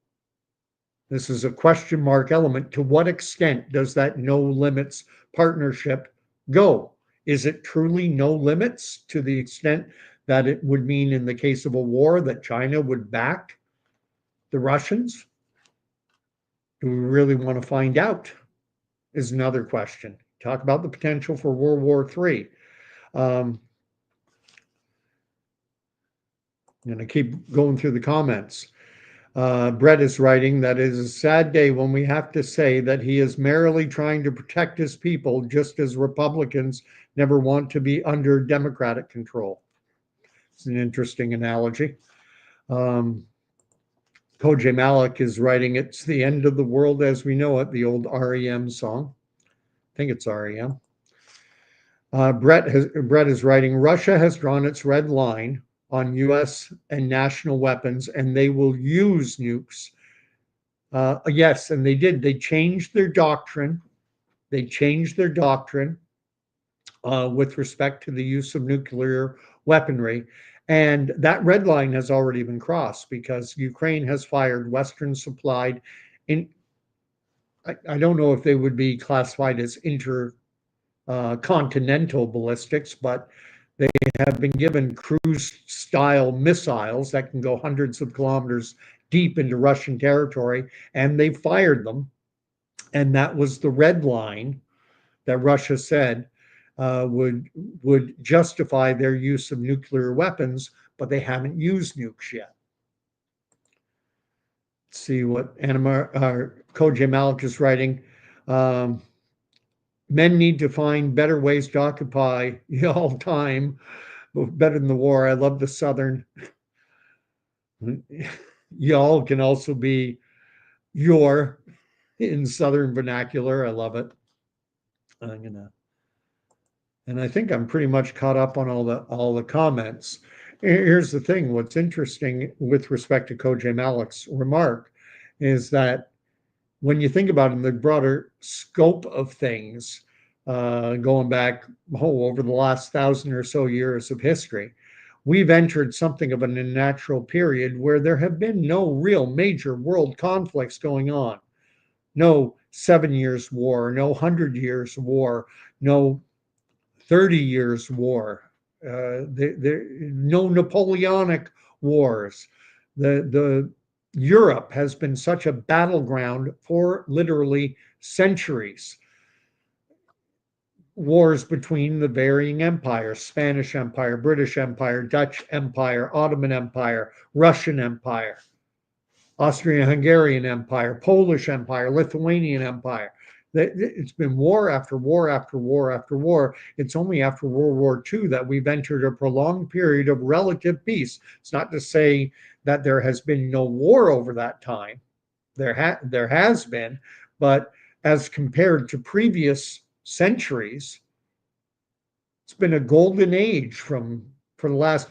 this is a question mark element, to what extent does that no limits partnership go? Is it truly no limits to the extent that it would mean in the case of a war that China would back the Russians? Do we really want to find out? Is another question. Talk about the potential for World War III. I'm going to keep going through the comments. Brett is writing that it is a sad day when we have to say that he is merely trying to protect his people, just as Republicans never want to be under democratic control. It's an interesting analogy. Um, Koji Malik is writing It's the End of the World as We Know It, the old REM song. I think it's REM. Brett is writing, Russia has drawn its red line on U.S. and national weapons, and they will use nukes. Yes, and they did. They changed their doctrine. They changed their doctrine with respect to the use of nuclear weaponry. And that red line has already been crossed because Ukraine has fired Western supplied I don't know if they would be classified as intercontinental ballistics, but they have been given cruise style missiles that can go hundreds of kilometers deep into Russian territory, and they fired them. And that was the red line that Russia said would justify their use of nuclear weapons, but they haven't used nukes yet. Let's see what Koji Malik is writing. Men need to find better ways to occupy y'all time, better than the war. I love the Southern. Y'all can also be your in Southern vernacular. I love it. And I think I'm pretty much caught up on all the comments. Here's the thing: what's interesting with respect to Koji Malik's remark is that when you think about it in the broader scope of things, going back over the last 1,000 or so years of history, we've entered something of an unnatural period where there have been no real major world conflicts going on. No 7 years war, no 100 years war, no 30 years war, no Napoleonic wars. The Europe has been such a battleground for literally centuries. Wars between the varying empires, Spanish Empire, British Empire, Dutch Empire, Ottoman Empire, Russian Empire, Austrian-Hungarian Empire, Polish Empire, Lithuanian Empire. It's been war after war after war after war. It's only after World War II that we've entered a prolonged period of relative peace. It's not to say that there has been no war over that time. There has been, but as compared to previous centuries, it's been a golden age for the last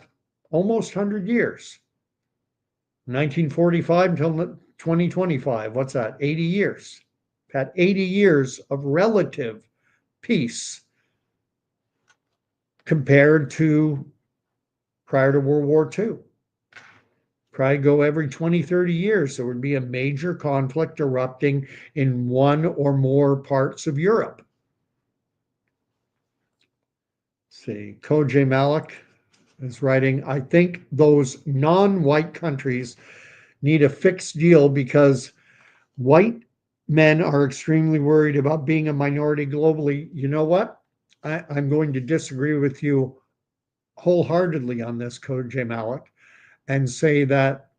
almost 100 years. 1945 until 2025. What's that? 80 years. Had 80 years of relative peace compared to prior to World War II. Probably go every 20, 30 years, there would be a major conflict erupting in one or more parts of Europe. Let's see, Koji Malik is writing, I think those non-white countries need a fixed deal because white men are extremely worried about being a minority globally. You know what? I'm going to disagree with you wholeheartedly on this, Koji Malik, and say that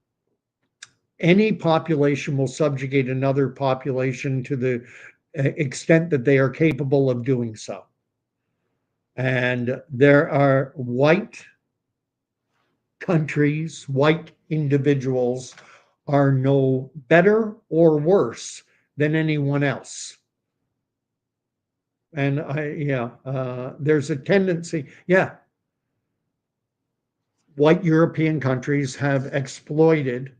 any population will subjugate another population to the extent that they are capable of doing so. And there are white countries, white individuals are no better or worse than anyone else. And there's a tendency, white European countries have exploited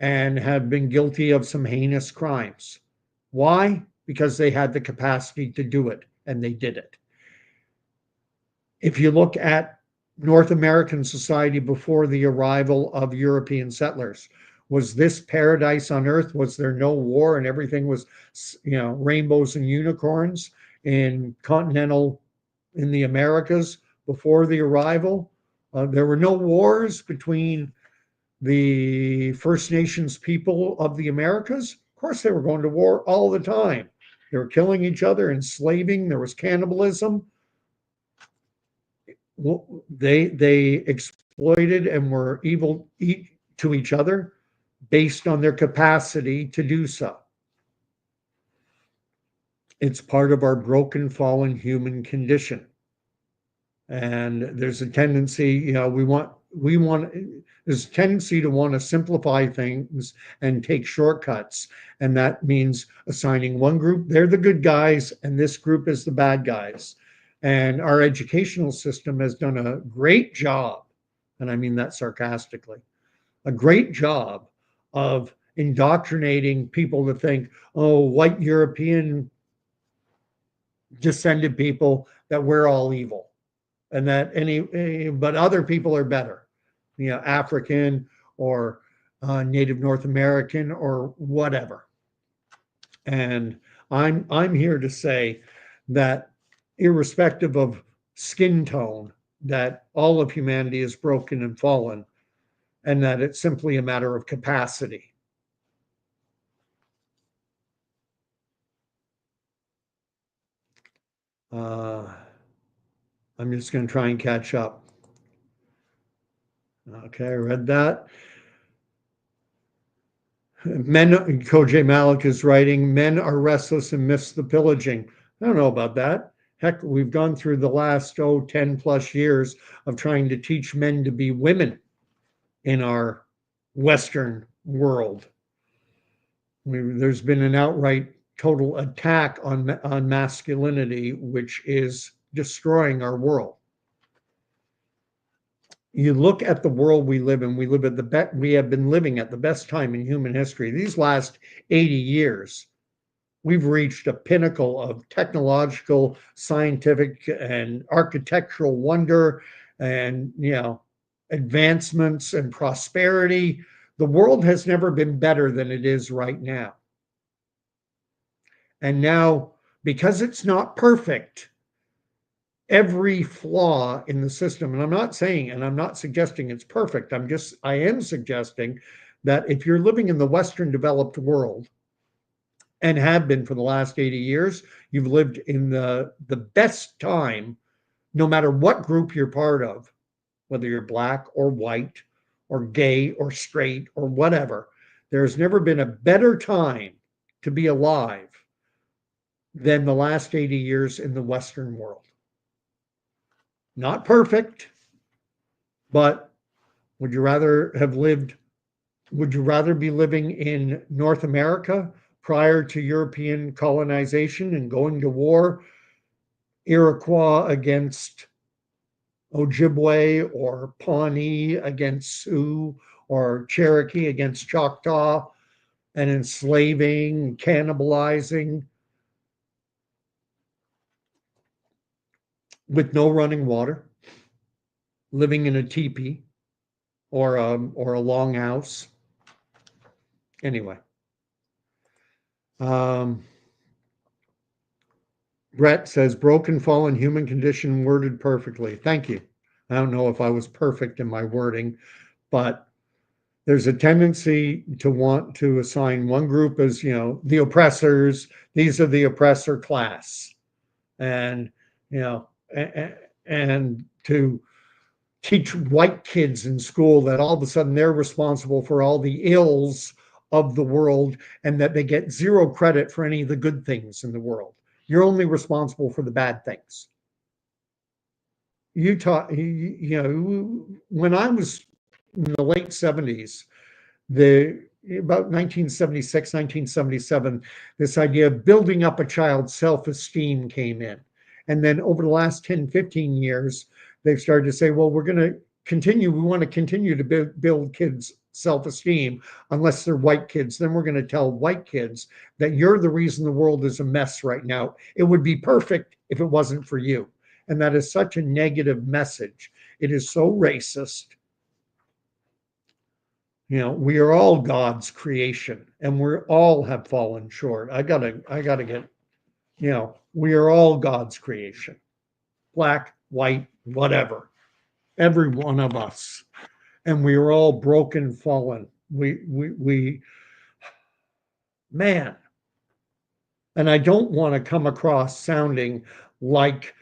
and have been guilty of some heinous crimes. Why? Because they had the capacity to do it, and they did it. If you look at North American society before the arrival of European settlers, was this paradise on earth? Was there no war and everything was, rainbows and unicorns in the Americas before the arrival? There were no wars between the First Nations people of the Americas. Of course, they were going to war all the time. They were killing each other, enslaving. There was cannibalism. They exploited and were evil to each other based on their capacity to do so. It's part of our broken, fallen human condition. And there's a tendency, there's a tendency to want to simplify things and take shortcuts. And that means assigning one group, they're the good guys, and this group is the bad guys. And our educational system has done a great job, and I mean that sarcastically, a great job of indoctrinating people to think, oh, white European descended people, that we're all evil, and that but other people are better, African or Native North American or whatever. And I'm here to say that irrespective of skin tone, that all of humanity is broken and fallen, and that it's simply a matter of capacity. Uh, I'm just going to try and catch up. Okay, I read that. Koj Malik is writing, men are restless and miss the pillaging. I don't know about that. Heck, we've gone through the last, 10 plus years of trying to teach men to be women in our Western world. There's been an outright total attack on masculinity, which is destroying our world. You look at the world we live in, we have been living at the best time in human history. These last 80 years, we've reached a pinnacle of technological, scientific, and architectural wonder, and advancements and prosperity. The world has never been better than it is right now. And now, because it's not perfect, every flaw in the system, and I'm not saying, and I'm not suggesting it's perfect, I am suggesting that if you're living in the Western developed world, and have been for the last 80 years, you've lived in the best time, no matter what group you're part of, whether you're black or white or gay or straight or whatever. There's never been a better time to be alive than the last 80 years in the Western world. Not perfect, but would you rather be living in North America prior to European colonization and going to war, Iroquois against Ojibwe, or Pawnee against Sioux, or Cherokee against Choctaw, and enslaving, cannibalizing, with no running water, living in a teepee or a longhouse? Anyway, Brett says, broken, fallen human condition worded perfectly. Thank you. I don't know if I was perfect in my wording, but there's a tendency to want to assign one group as, the oppressors. These are the oppressor class. And, and to teach white kids in school that all of a sudden they're responsible for all the ills of the world, and that they get zero credit for any of the good things in the world. You're only responsible for the bad things. When I was in the late 70s, about 1976, 1977, this idea of building up a child's self-esteem came in. And then over the last 10, 15 years, they've started to say, well, we want to continue to build kids' self-esteem unless they're white kids. Then we're going to tell white kids that you're the reason the world is a mess right now. It would be perfect if it wasn't for you. And that is such a negative message. It is so racist. We are all God's creation, and we all have fallen short. I gotta get, we are all God's creation. Black, white, whatever. Every one of us. And we are all broken, fallen. Man. And I don't want to come across sounding like,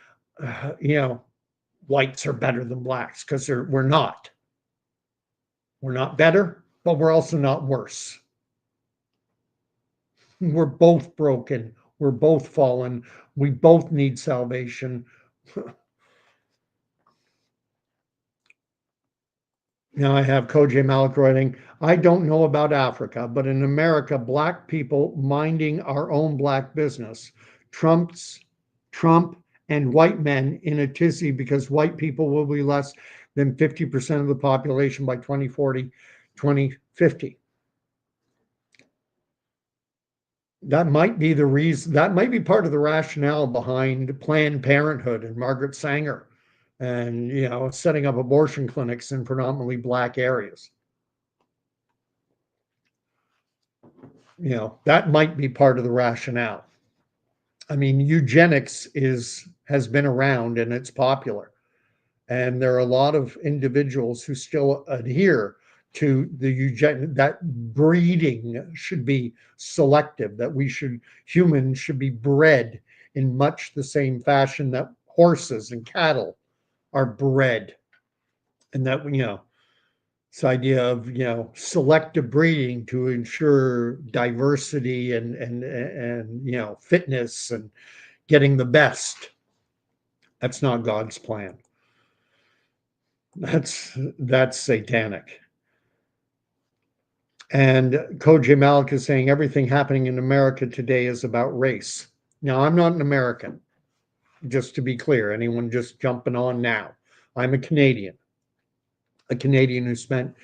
whites are better than blacks, because we're not. We're not better, but we're also not worse. We're both broken. We're both fallen. We both need salvation. Now I have Koj Malik writing, I don't know about Africa, but in America, black people minding our own black business. Trump's Trump and white men in a tizzy because white people will be less than 50% of the population by 2040, 2050. That might be the reason, that might be part of the rationale behind Planned Parenthood and Margaret Sanger and, setting up abortion clinics in predominantly black areas. That might be part of the rationale. I mean, eugenics has been around and it's popular. And there are a lot of individuals who still adhere to the that breeding should be selective, that humans should be bred in much the same fashion that horses and cattle are bred. And that, this idea of, selective breeding to ensure diversity and fitness and getting the best. That's not God's plan. That's satanic. And Koj Malik is saying everything happening in America today is about race. Now, I'm not an American, just to be clear. Anyone just jumping on now. I'm a Canadian who spent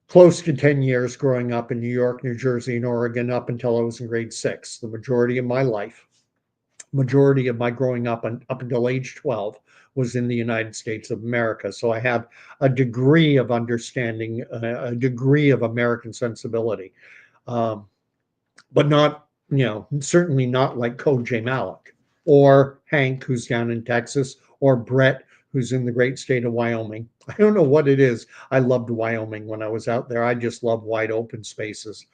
close to 10 years growing up in New York, New Jersey, and Oregon up until I was in grade 6. The majority of my growing up up until age 12 was in the United States of America. So I have a degree of understanding, a degree of American sensibility, but not, certainly not like Koj Malik or Hank, who's down in Texas, or Brett, who's in the great state of Wyoming. I don't know what it is. I loved Wyoming when I was out there. I just love wide open spaces.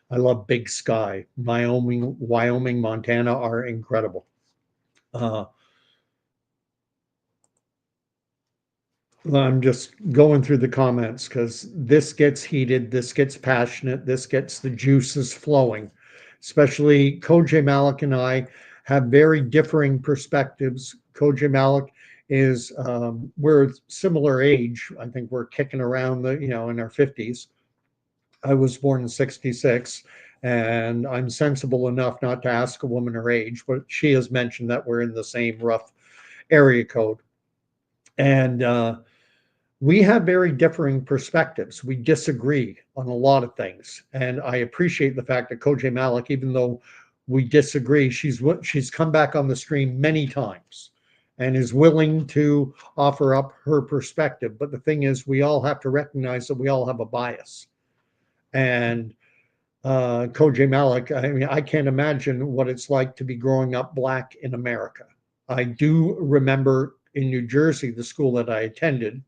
I love big sky. Wyoming, Montana are incredible. I'm just going through the comments because this gets heated, this gets passionate, this gets the juices flowing. Especially Koj Malik and I have very differing perspectives. Koj Malik is we're similar age. I think we're kicking around in our 50s. I was born in 66, and I'm sensible enough not to ask a woman her age, but she has mentioned that we're in the same rough area code. And we have very differing perspectives. We disagree on a lot of things. And I appreciate the fact that Koj Malik, even though we disagree, she's come back on the stream many times and is willing to offer up her perspective. But the thing is, we all have to recognize that we all have a bias. And Koj Malik, I mean, I can't imagine what it's like to be growing up black in America. I do remember in New Jersey, the school that I attended,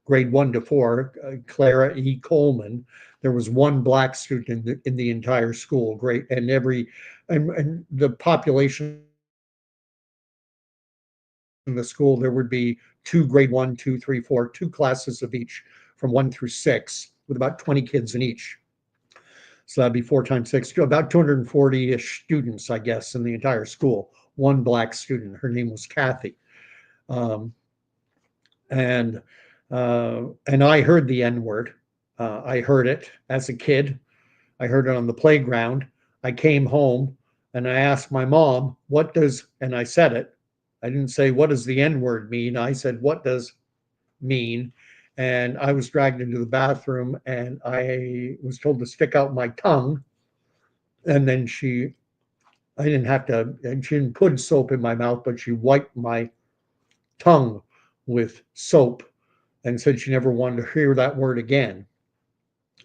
grade 1 to 4, Clara E. Coleman. There was one black student in the entire school. Great, and and the population in the school, there would be two grade 1, 2, 3, 4, two classes of each from 1 through 6, with about 20 kids in each. So that'd be 4 times 6, about 240-ish students, I guess, in the entire school. One black student. Her name was Kathy. Um, and I heard the N word. I heard it as a kid. I heard it on the playground. I came home and I asked my mom, and I said it. I didn't say, what does the N word mean? I said, what does mean? And I was dragged into the bathroom and I was told to stick out my tongue. And then I didn't have to, and she didn't put soap in my mouth, but she wiped my tongue with soap and said she never wanted to hear that word again.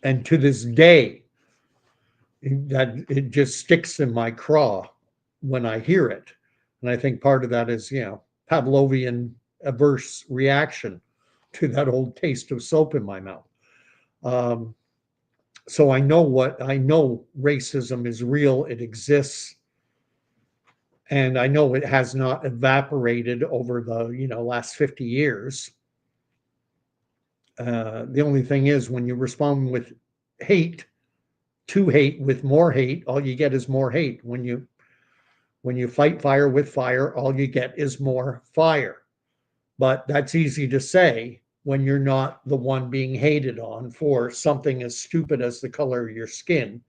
And to this day, that it just sticks in my craw when I hear it. And I think part of that is, Pavlovian averse reaction to that old taste of soap in my mouth. So I know racism is real, it exists, and I know it has not evaporated over the last 50 years. The only thing is, when you respond with hate with more hate, all you get is more hate. When you fight fire with fire, all you get is more fire. But that's easy to say when you're not the one being hated on for something as stupid as the color of your skin.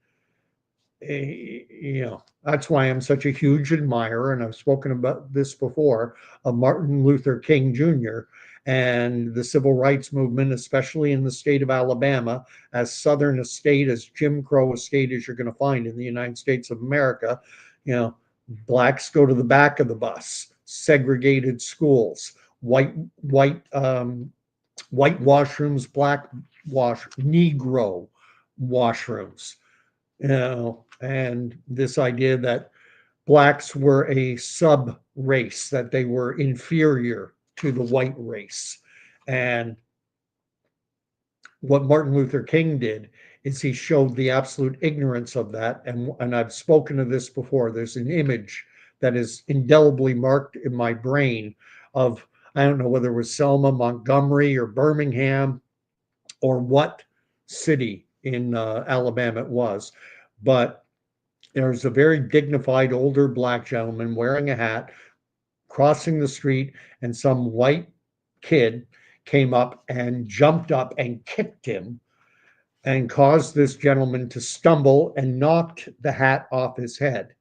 That's why I'm such a huge admirer, and I've spoken about this before, of Martin Luther King Jr. and the civil rights movement, especially in the state of Alabama, as southern a state, as Jim Crow a state as you're going to find in the United States of America. You know, blacks go to the back of the bus, segregated schools, white washrooms, black Negro washrooms. And this idea that blacks were a sub race, that they were inferior to the white race. And what Martin Luther King did is he showed the absolute ignorance of that. And I've spoken of this before. There's an image that is indelibly marked in my brain of, I don't know whether it was Selma, Montgomery, or Birmingham, or what city in Alabama it was. But there's a very dignified older black gentleman wearing a hat crossing the street, and some white kid came up and jumped up and kicked him and caused this gentleman to stumble and knocked the hat off his head.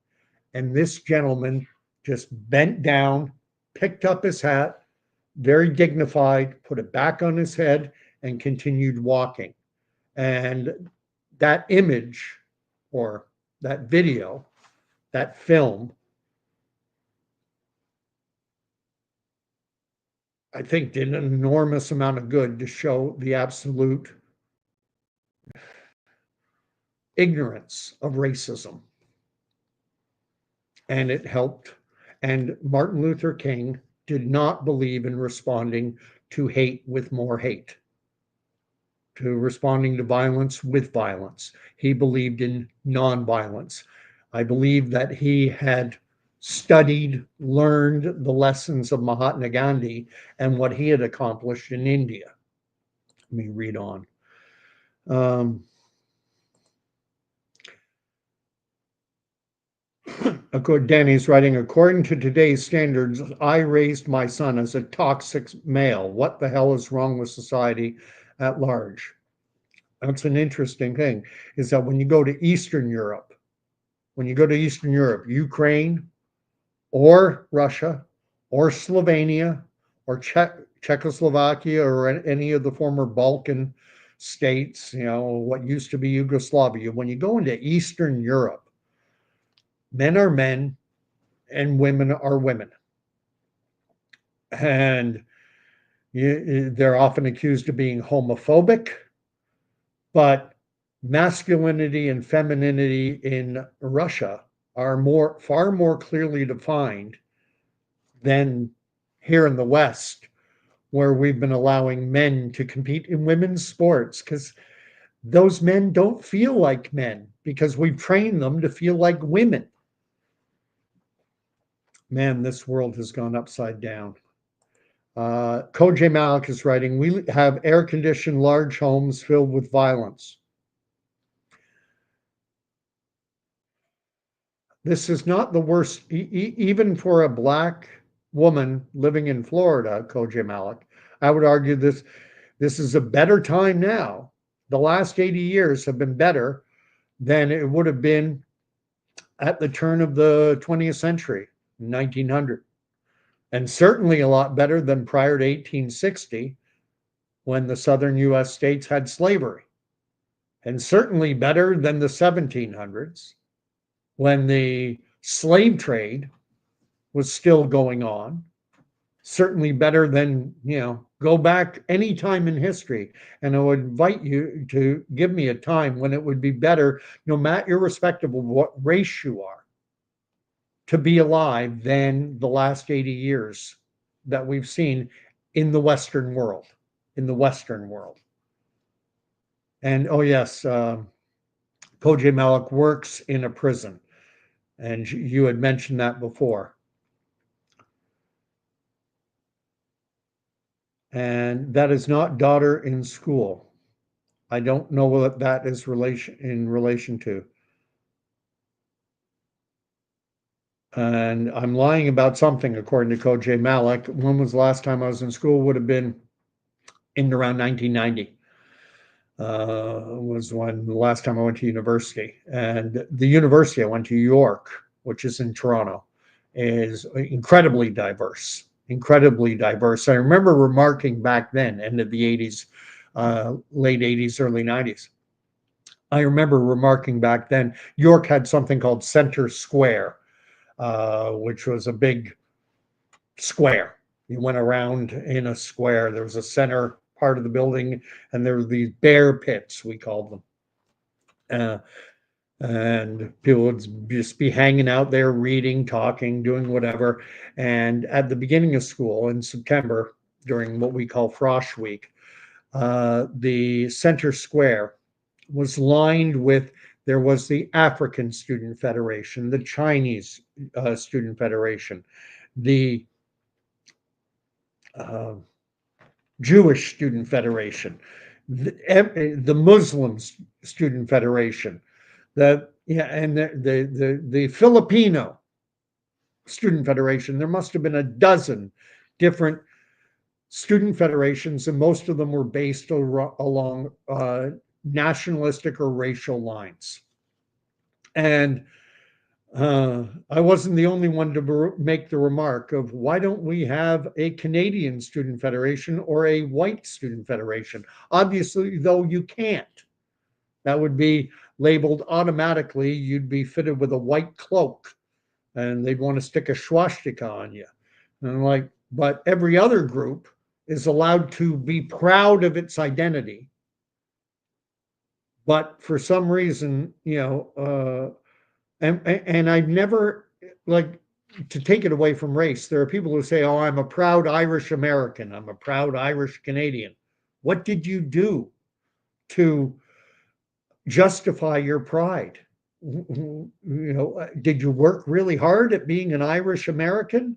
And this gentleman just bent down, picked up his hat, very dignified, put it back on his head, and continued walking. And that image, or that video, that film, I think did an enormous amount of good to show the absolute ignorance of racism. And it helped. And Martin Luther King did not believe in responding to hate with more hate, to responding to violence with violence. He believed in nonviolence. I believe that he had studied, learned the lessons of Mahatma Gandhi and what he had accomplished in India. Let me read on. Danny's writing, according to today's standards, I raised my son as a toxic male. What the hell is wrong with society at large? That's an interesting thing, is that when you go to Eastern Europe, Ukraine or Russia or Slovenia or Czechoslovakia or any of the former Balkan states, what used to be Yugoslavia, when you go into Eastern Europe, men are men and women are women. And they're often accused of being homophobic, but masculinity and femininity in Russia are far more clearly defined than here in the West, where we've been allowing men to compete in women's sports because those men don't feel like men because we've trained them to feel like women. Man, this world has gone upside down. Koj Malik is writing, we have air-conditioned large homes filled with violence. This is not the worst, even for a black woman living in Florida, Koj Malik. I would argue this is a better time now. The last 80 years have been better than it would have been at the turn of the 20th century, 1900. And certainly a lot better than prior to 1860, when the southern U.S. states had slavery. And certainly better than the 1700s, when the slave trade was still going on. Certainly better than, go back any time in history. And I would invite you to give me a time when it would be better, no matter, irrespective of what race you are, to be alive than the last 80 years that we've seen in the Western world. And oh yes, Koj Malik works in a prison. And you had mentioned that before. And that is not daughter in school. I don't know what that is in relation to. And I'm lying about something, according to Koj Malik. When was the last time I was in school? Would have been in around 1990. Was when the last time I went to university. And the university I went to, York, which is in Toronto, is incredibly diverse. Incredibly diverse. I remember remarking back then, end of the 80s, late 80s, early 90s. I remember remarking back then, York had something called Center Square, which was a big square. You went around in a square. There was a center part of the building, and there were these bear pits, we called them. Uh, and people would just be hanging out there, reading, talking, doing whatever. And at the beginning of school in September, during what we call Frosh Week, the center square was lined with, there was the African Student Federation, the Chinese Student Federation, the uh, Jewish Student Federation, the Muslim Student Federation, and the Filipino Student Federation. There must have been a dozen different student federations, and most of them were based along nationalistic or racial lines. And I wasn't the only one to make the remark of, why don't we have a Canadian Student Federation or a white student federation? Obviously, though, you can't. That would be labeled automatically. You'd be fitted with a white cloak, and they'd want to stick a swastika on you. And I'm like, but every other group is allowed to be proud of its identity. But for some reason, and I've never, like, to take it away from race, there are people who say, oh, I'm a proud Irish American, I'm a proud Irish Canadian. What did you do to justify your pride? Did you work really hard at being an Irish American?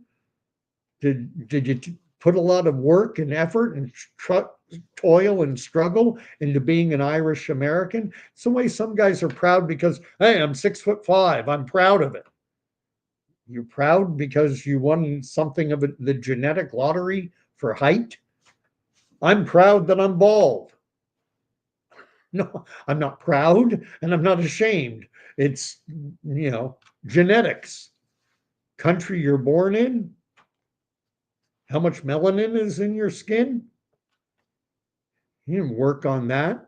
Did you put a lot of work and effort and toil and struggle into being an Irish American? It's the way some guys are proud because, hey, I'm 6'5". I'm proud of it. You're proud because you won something of the genetic lottery for height? I'm proud that I'm bald. No, I'm not proud and I'm not ashamed. It's, genetics. Country you're born in, how much melanin is in your skin. You can work on that.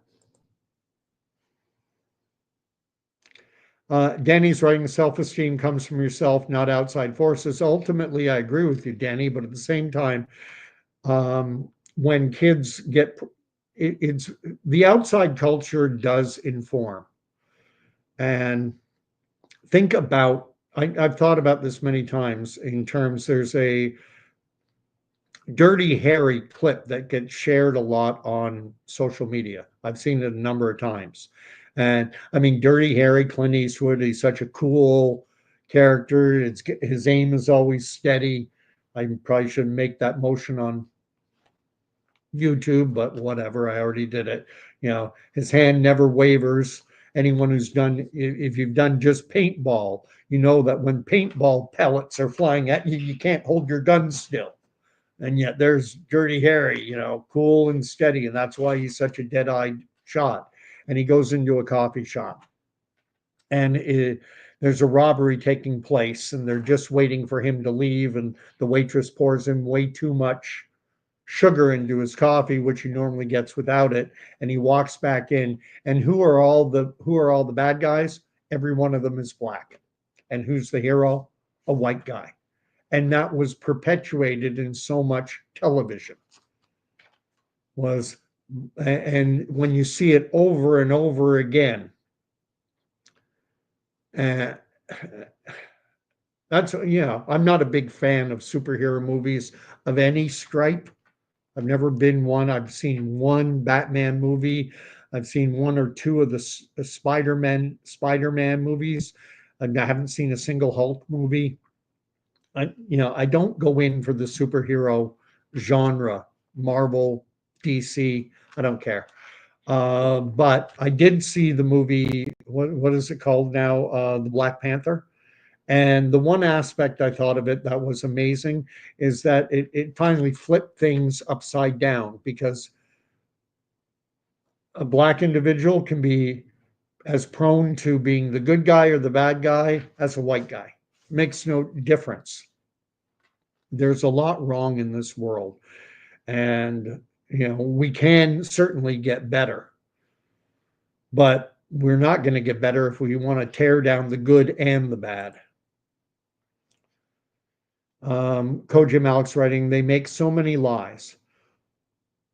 Danny's writing, self-esteem comes from yourself, not outside forces. Ultimately, I agree with you, Danny, but at the same time, when kids get, it's the outside culture does inform. And think about, I've thought about this many times in terms, there's a Dirty Harry clip that gets shared a lot on social media. I've seen it a number of times. And I mean, Dirty Harry, Clint Eastwood, he's such a cool character. His aim is always steady. I probably shouldn't make that motion on YouTube, but whatever, I already did it. His hand never wavers. Anyone who's done, if you've done just paintball, you know that when paintball pellets are flying at you, you can't hold your gun still. And yet there's Dirty Harry, cool and steady. And that's why he's such a dead-eyed shot. And he goes into a coffee shop. And there's a robbery taking place. And they're just waiting for him to leave. And the waitress pours him way too much sugar into his coffee, which he normally gets without it. And he walks back in. And who are all the bad guys? Every one of them is black. And who's the hero? A white guy. And that was perpetuated in so much television. And when you see it over and over again, that's, I'm not a big fan of superhero movies of any stripe. I've never been one. I've seen one Batman movie. I've seen one or two of the Spider-Man movies. I haven't seen a single Hulk movie. I don't go in for the superhero genre, Marvel, DC. I don't care. But I did see the movie. What is it called now? The Black Panther. And the one aspect I thought of it that was amazing is that it finally flipped things upside down, because A black individual can be as prone to being the good guy or the bad guy as a white guy. Makes no difference. There's a lot wrong in this world. And, we can certainly get better, but we're not going to get better if we want to tear down the good and the bad. Koji Malik's writing, they make so many lies.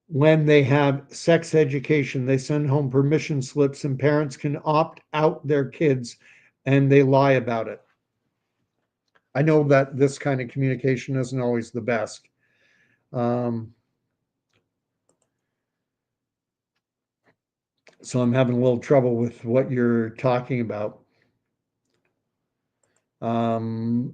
When they have sex education, they send home permission slips and parents can opt out their kids and they lie about it. I know that this kind of communication isn't always the best. So I'm having a little trouble with what you're talking about. Danny's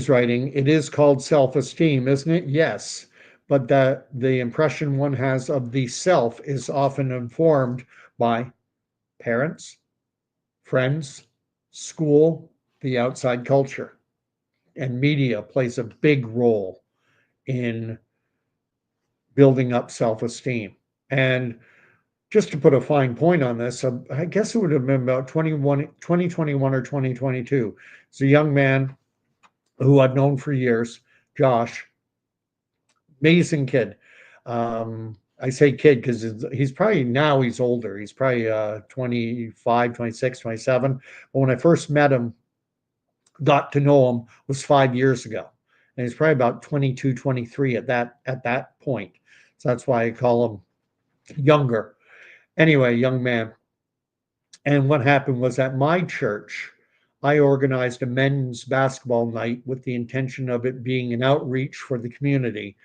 writing, it is called self-esteem, isn't it? Yes. But that the impression one has of the self is often informed by parents, friends, school, the outside culture. And media plays a big role in building up self-esteem. And just to put a fine point on this, I guess it would have been about 2021 or 2022. It's a young man who I've known for years, Josh, amazing kid. I say kid because he's probably now he's older. He's probably 25, 26, 27. But when I first met him, got to know him, was 5 years ago. And he's probably about 22, 23 at that point. So that's why I call him younger. Anyway, young man. And what happened was at my church, I organized a men's basketball night with the intention of it being an outreach for the community.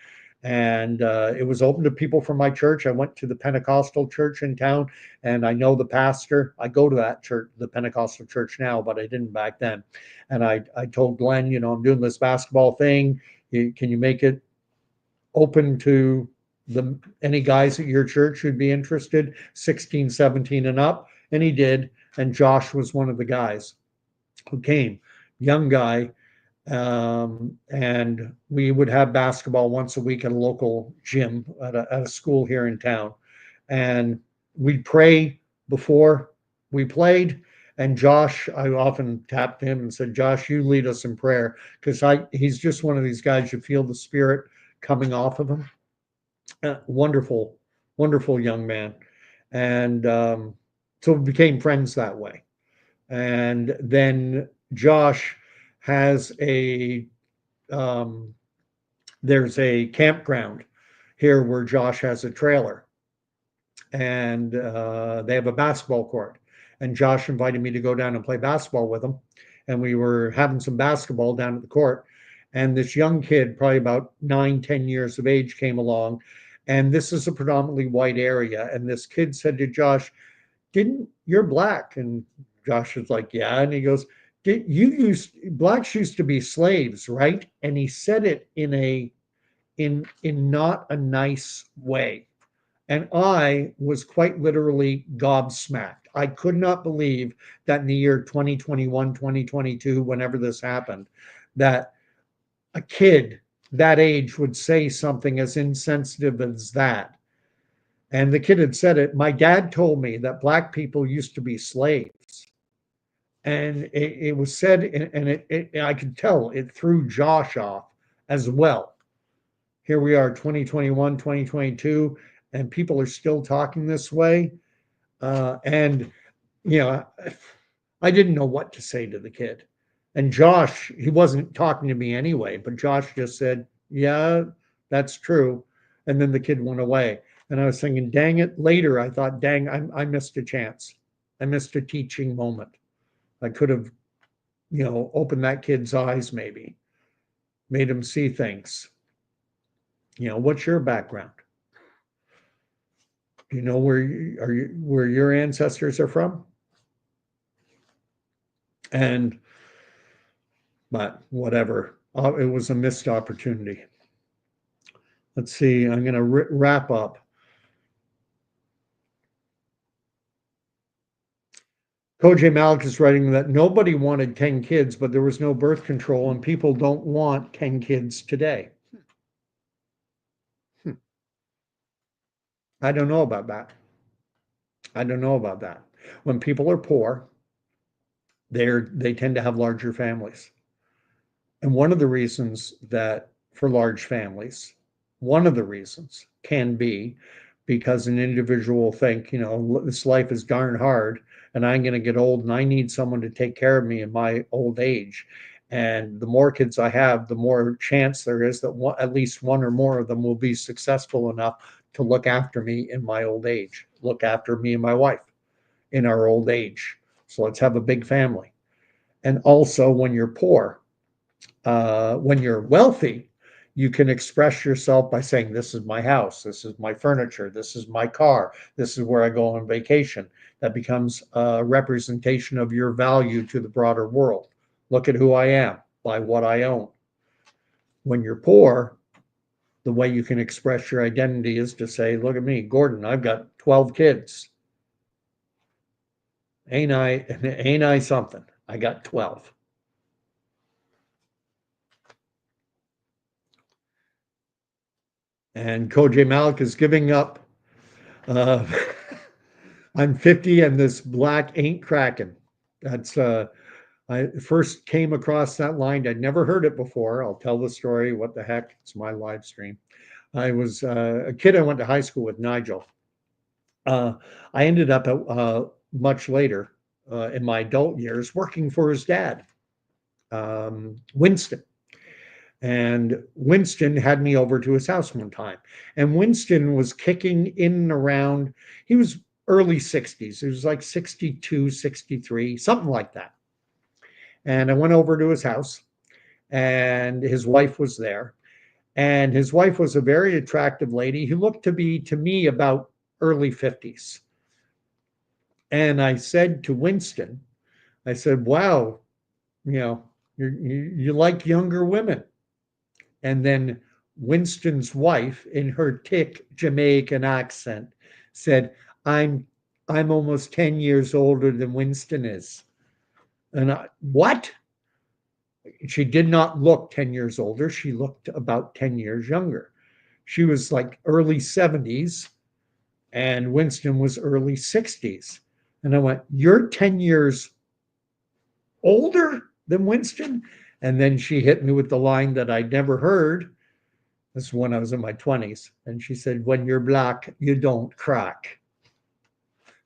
And it was open to people from my church. I went to the Pentecostal church in town, and I know the pastor. I go to that church, the Pentecostal church now, but I didn't back then. And I told Glenn, I'm doing this basketball thing. Can you make it open to any guys at your church who'd be interested, 16, 17 and up? And he did. And Josh was one of the guys who came, young guy. And we would have basketball once a week at a local gym at a school here in town. And we'd pray before we played. And Josh, I often tapped him and said, Josh, you lead us in prayer, because he's just one of these guys, you feel the spirit coming off of him. Wonderful, wonderful young man. And so we became friends that way. And then Josh has there's a campground here where Josh has a trailer, and they have a basketball court. And Josh invited me to go down and play basketball with him. And we were having some basketball down at the court. And this young kid, probably about 9, 10 years of age, came along. And this is a predominantly white area. And this kid said to Josh, you're black? And Josh was like, yeah. And he goes, blacks used to be slaves, right? And he said it in not a nice way. And I was quite literally gobsmacked. I could not believe that in the year 2021, 2022, whenever this happened, that a kid that age would say something as insensitive as that. And the kid had said it. My dad told me that black people used to be slaves. And it was said, and I could tell it threw Josh off as well. Here we are, 2021, 2022, and people are still talking this way. And, I didn't know what to say to the kid. And Josh, he wasn't talking to me anyway, but Josh just said, yeah, that's true. And then the kid went away. And I was thinking, dang it. Later, I thought, dang, I missed a chance. I missed a teaching moment. I could have, opened that kid's eyes, maybe, made him see things. What's your background? Do you know where your ancestors are from? But whatever, it was a missed opportunity. Let's see, I'm going to wrap up. Koji Malik is writing that nobody wanted 10 kids, but there was no birth control, and people don't want 10 kids today. I don't know about that. I don't know about that. When people are poor, they tend to have larger families. And one of the reasons that for large families, one of the reasons can be because an individual will think, this life is darn hard and I'm going to get old and I need someone to take care of me in my old age. And the more kids I have, the more chance there is that at least one or more of them will be successful enough to look after me in my old age, look after me and my wife in our old age. So let's have a big family. And also, when you're wealthy, you can express yourself by saying, this is my house, this is my furniture, this is my car, this is where I go on vacation. That becomes a representation of your value to the broader world. Look at who I am by what I own. When you're poor, the way you can express your identity is to say, look at me, Gordon, I've got 12 kids. Ain't I something? I got 12. And Koji Malik is giving up. Uh, I'm 50 and this black ain't cracking. That's I first came across that line. I'd never heard it before. I'll tell the story. What the heck? It's my live stream. I was a kid. I went to high school with Nigel. Uh, I ended up much later in my adult years working for his dad, Winston. And Winston had me over to his house one time. And Winston was kicking in and around, he was early 60s. It was like 62, 63, something like that. And I went over to his house, and his wife was there. And his wife was a very attractive lady who looked to be, to me, about early 50s. And I said to Winston, I said, wow, you like younger women. And then Winston's wife, in her thick Jamaican accent, said, I'm almost 10 years older than Winston is. And what? She did not look 10 years older. She looked about 10 years younger. She was like early 70s, and Winston was early 60s. And I went, you're 10 years older than Winston? And then she hit me with the line that I'd never heard. This is when I was in my 20s. And she said, when you're black, you don't crack.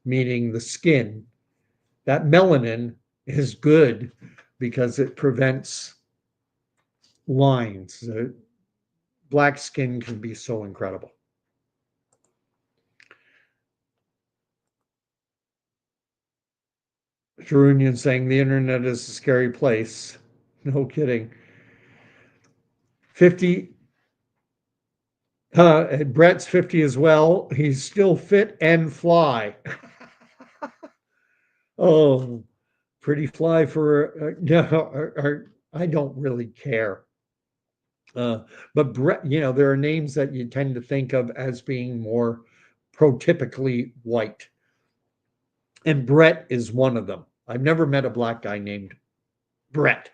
Meaning the skin. That melanin is good because it prevents lines. Black skin can be so incredible. Sharunian saying the internet is a scary place. No kidding. 50. Brett's 50 as well. He's still fit and fly. Oh, pretty fly for no, I don't really care. But Brett, there are names that you tend to think of as being more prototypically white. And Brett is one of them. I've never met a black guy named Brett,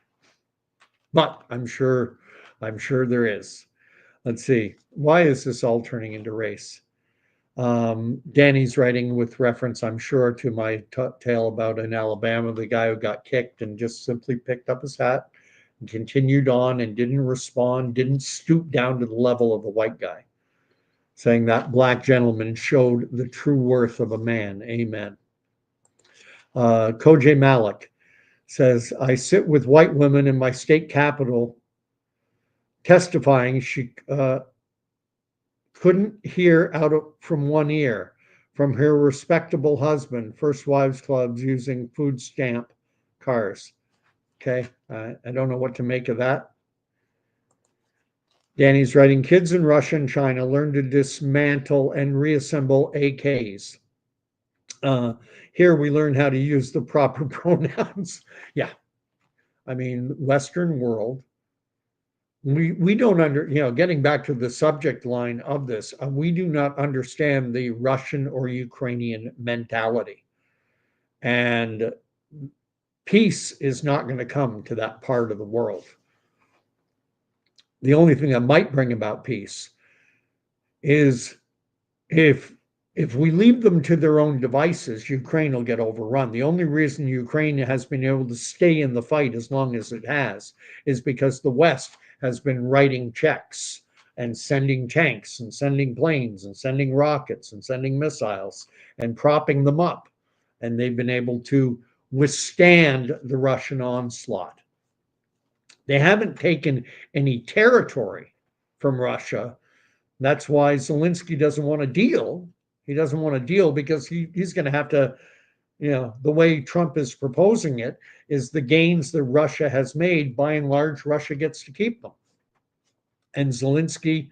but I'm sure there is. Let's see. Why is this all turning into race? Danny's writing with reference, I'm sure, to my tale about in Alabama, the guy who got kicked and just simply picked up his hat and continued on and didn't respond, didn't stoop down to the level of the white guy, saying that black gentleman showed the true worth of a man. Amen. Koj Malik says, I sit with white women in my state capital testifying she couldn't hear from one ear from her respectable husband, First Wives Clubs using food stamp cars. Okay, I don't know what to make of that. Danny's writing, kids in Russia and China learn to dismantle and reassemble AKs. Here we learn how to use the proper pronouns. Yeah, I mean, Western world, we don't getting back to the subject line of this, we do not understand the Russian or Ukrainian mentality. And peace is not going to come to that part of the world. The only thing that might bring about peace is if if we leave them to their own devices, Ukraine will get overrun. The only reason Ukraine has been able to stay in the fight as long as it has is because the West has been writing checks and sending tanks and sending planes and sending rockets and sending missiles and propping them up. And they've been able to withstand the Russian onslaught. They haven't taken any territory from Russia. That's why Zelensky doesn't want to deal. He doesn't want to deal because he's going to have to, the way Trump is proposing it is the gains that Russia has made, by and large, Russia gets to keep them. And Zelensky,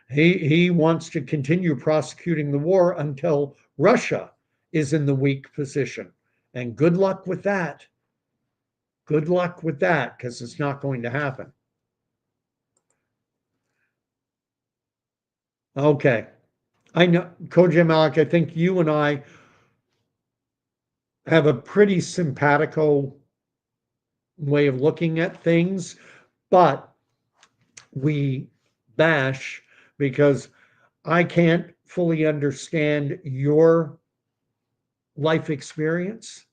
he wants to continue prosecuting the war until Russia is in the weak position. And good luck with that. Good luck with that, because it's not going to happen. Okay. I know, Koji Malik, I think you and I have a pretty simpatico way of looking at things, but we bash because I can't fully understand your life experience.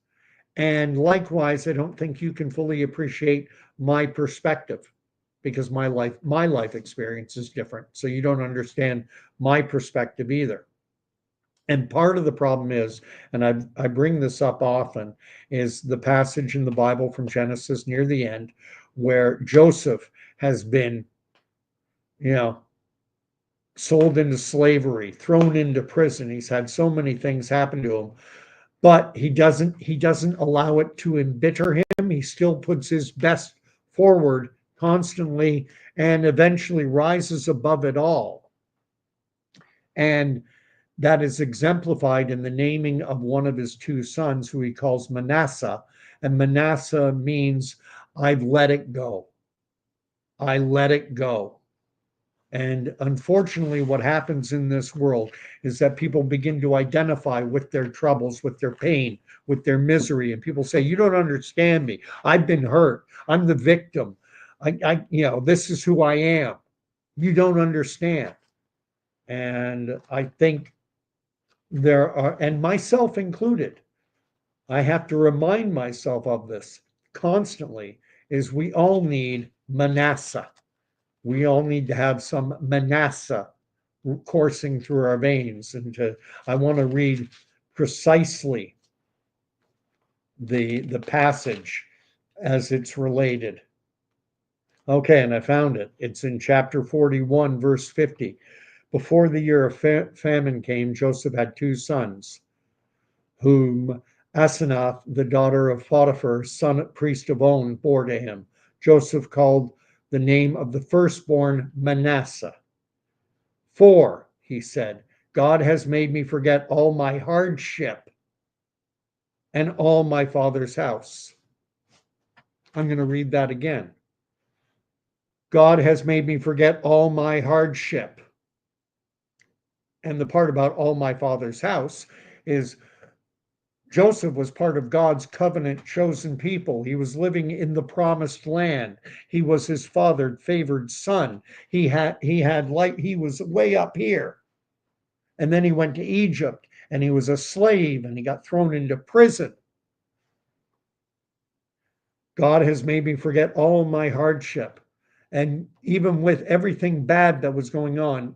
And likewise, I don't think you can fully appreciate my perspective because my life experience is different. So you don't understand my perspective either. And part of the problem is, and I bring this up often, is the passage in the Bible from Genesis near the end where Joseph has been, you know, sold into slavery, thrown into prison. He's had so many things happen to him, but he doesn't allow it to embitter him. He still puts his best forward constantly and eventually rises above it all. And that is exemplified in the naming of one of his two sons, who he calls Manasseh. And Manasseh means, I've let it go. I let it go. And unfortunately, what happens in this world is that people begin to identify with their troubles, with their pain, with their misery. And people say, you don't understand me. I've been hurt. I'm the victim. This is who I am. You don't understand. And I think there are, and myself included, I have to remind myself of this constantly, is we all need Manasseh. We all need to have some Manasseh coursing through our veins. And I want to read precisely the passage as it's related. Okay, and I found it. It's in chapter 41, verse 50. Before the year of famine came, Joseph had two sons, whom Asenath, the daughter of Potiphar, son priest of On, bore to him. Joseph called the name of the firstborn Manasseh. For, he said, God has made me forget all my hardship and all my father's house. I'm going to read that again. God has made me forget all my hardship. And the part about all my father's house is Joseph was part of God's covenant chosen people. He was living in the promised land. He was his father's favored son. He was way up here. And then he went to Egypt and he was a slave and he got thrown into prison. God has made me forget all my hardship. And even with everything bad that was going on,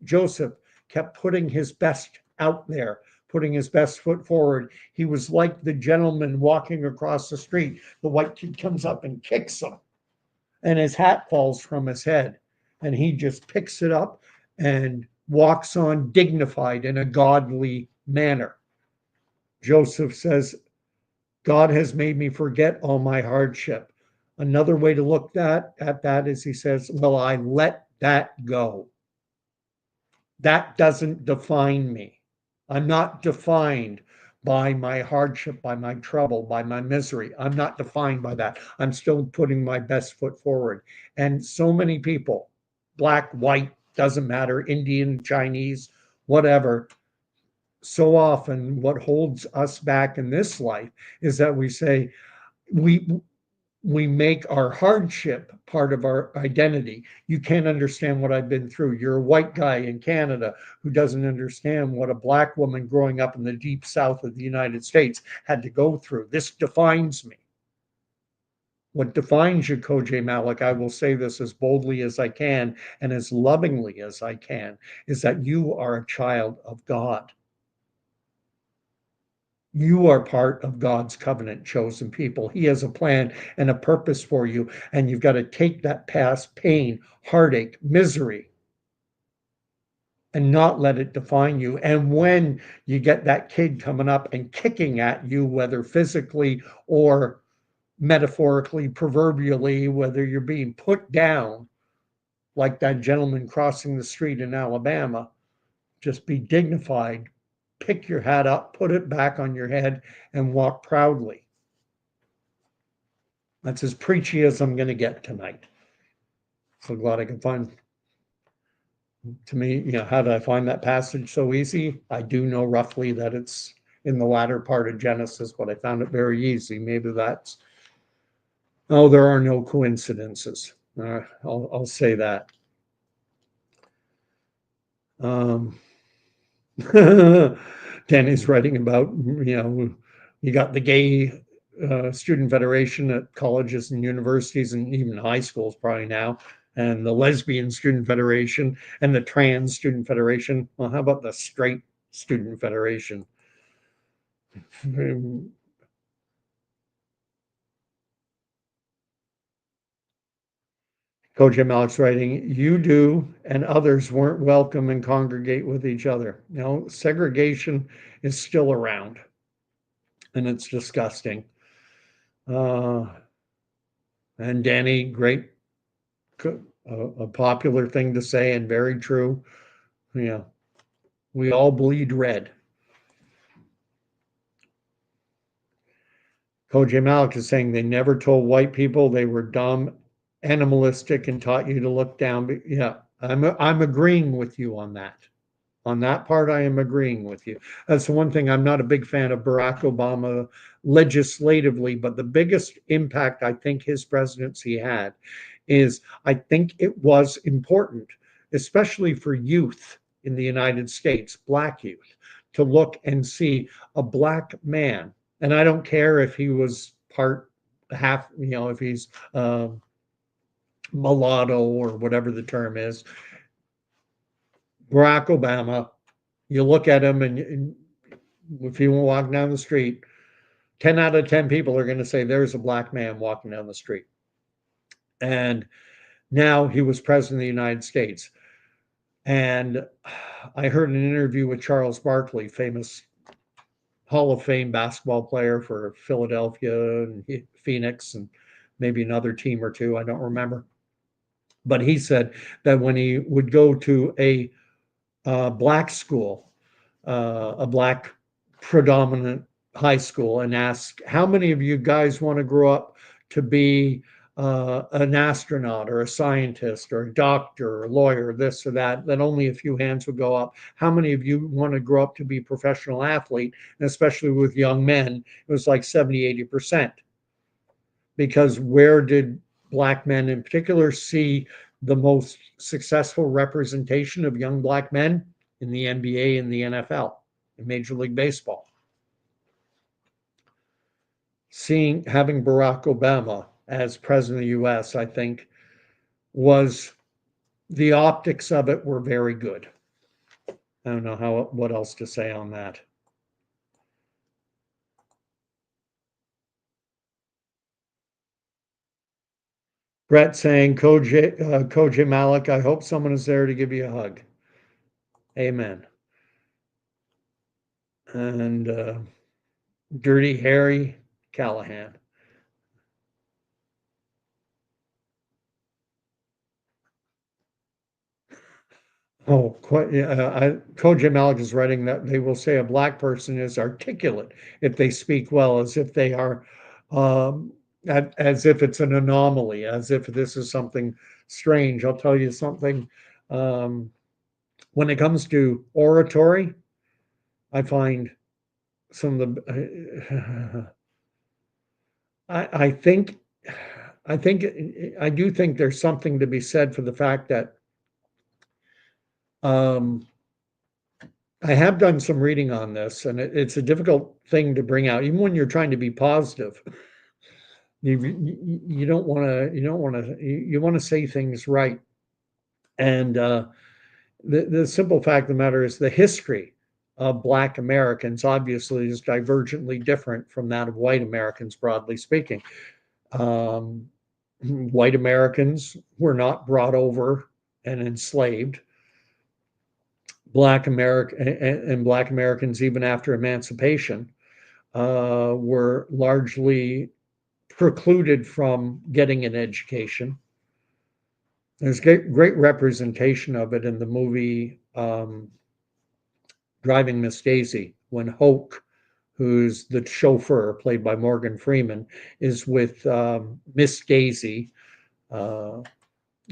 Joseph kept putting his best out there, putting his best foot forward. He was like the gentleman walking across the street. The white kid comes up and kicks him, and his hat falls from his head. And he just picks it up and walks on dignified in a godly manner. Joseph says, God has made me forget all my hardship. Another way to look at that is he says, well, I let that go. That doesn't define me. I'm not defined by my hardship, by my trouble, by my misery. I'm not defined by that. I'm still putting my best foot forward. And so many people, black, white, doesn't matter, Indian, Chinese, whatever, so often what holds us back in this life is that we say, we we make our hardship part of our identity. You can't understand what I've been through. You're a white guy in Canada who doesn't understand what a black woman growing up in the deep south of the United States had to go through. This defines me. What defines you, Koji Malik, I will say this as boldly as I can and as lovingly as I can, is that you are a child of God. You are part of God's covenant chosen people. He has a plan and a purpose for you, and you've got to take that past pain, heartache, misery, and not let it define you. And when you get that kid coming up and kicking at you, whether physically or metaphorically, proverbially, whether you're being put down, like that gentleman crossing the street in Alabama, just be dignified, pick your hat up, put it back on your head, and walk proudly. That's as preachy as I'm going to get tonight. So glad I can find, to me, how did I find that passage so easy? I do know roughly that it's in the latter part of Genesis, but I found it very easy. Maybe that's, oh, there are no coincidences. I'll say that. Danny's writing about, you got the gay student federation at colleges and universities and even high schools probably now, and the lesbian student federation and the trans student federation. Well, how about the straight student federation? Coach M. Alex writing, you do and others weren't welcome and congregate with each other. Segregation is still around and it's disgusting. And Danny, great, a popular thing to say and very true. We all bleed red. Koji Malik is saying they never told white people they were dumb, animalistic, and taught you to look down. But yeah, I'm agreeing with you on that. On that part, I am agreeing with you. That's the one thing. I'm not a big fan of Barack Obama legislatively, but the biggest impact I think his presidency had is I think it was important, especially for youth in the United States, Black youth, to look and see a Black man. And I don't care if he was part half, if he's mulatto or whatever the term is. Barack Obama, you look at him and if you walk down the street, 10 out of 10 people are going to say there's a Black man walking down the street. And now he was president of the United States. And I heard an interview with Charles Barkley, famous Hall of Fame basketball player for Philadelphia and Phoenix and maybe another team or two, I don't remember. But he said that when he would go to a Black school, a Black predominant high school, and ask, how many of you guys want to grow up to be an astronaut or a scientist or a doctor or a lawyer, this or that, then only a few hands would go up. How many of you want to grow up to be a professional athlete? And especially with young men, it was like 70-80%. Because where did Black men in particular see the most successful representation of young Black men? In the NBA and the NFL, in Major League Baseball. Having Barack Obama as president of the US, I think, was, the optics of it were very good. I don't know what else to say on that. Brett saying, Koji Malik, I hope someone is there to give you a hug. Amen. And Dirty Harry Callahan. Oh, quite. Koji Malik is writing that they will say a Black person is articulate if they speak well, as if they are, as if it's an anomaly, as if this is something strange. I'll tell you something. When it comes to oratory, I find some of the. I think I do think there's something to be said for the fact that um, I have done some reading on this, and it's a difficult thing to bring out, even when you're trying to be positive. You don't want to you want to say things right, and the simple fact of the matter is the history of Black Americans obviously is divergently different from that of white Americans, broadly speaking. Um, White Americans were not brought over and enslaved. Black America and Black Americans, even after emancipation, were largely precluded from getting an education. There's great representation of it in the movie Driving Miss Daisy, when Hoke, who's the chauffeur, played by Morgan Freeman, is with Miss Daisy, uh,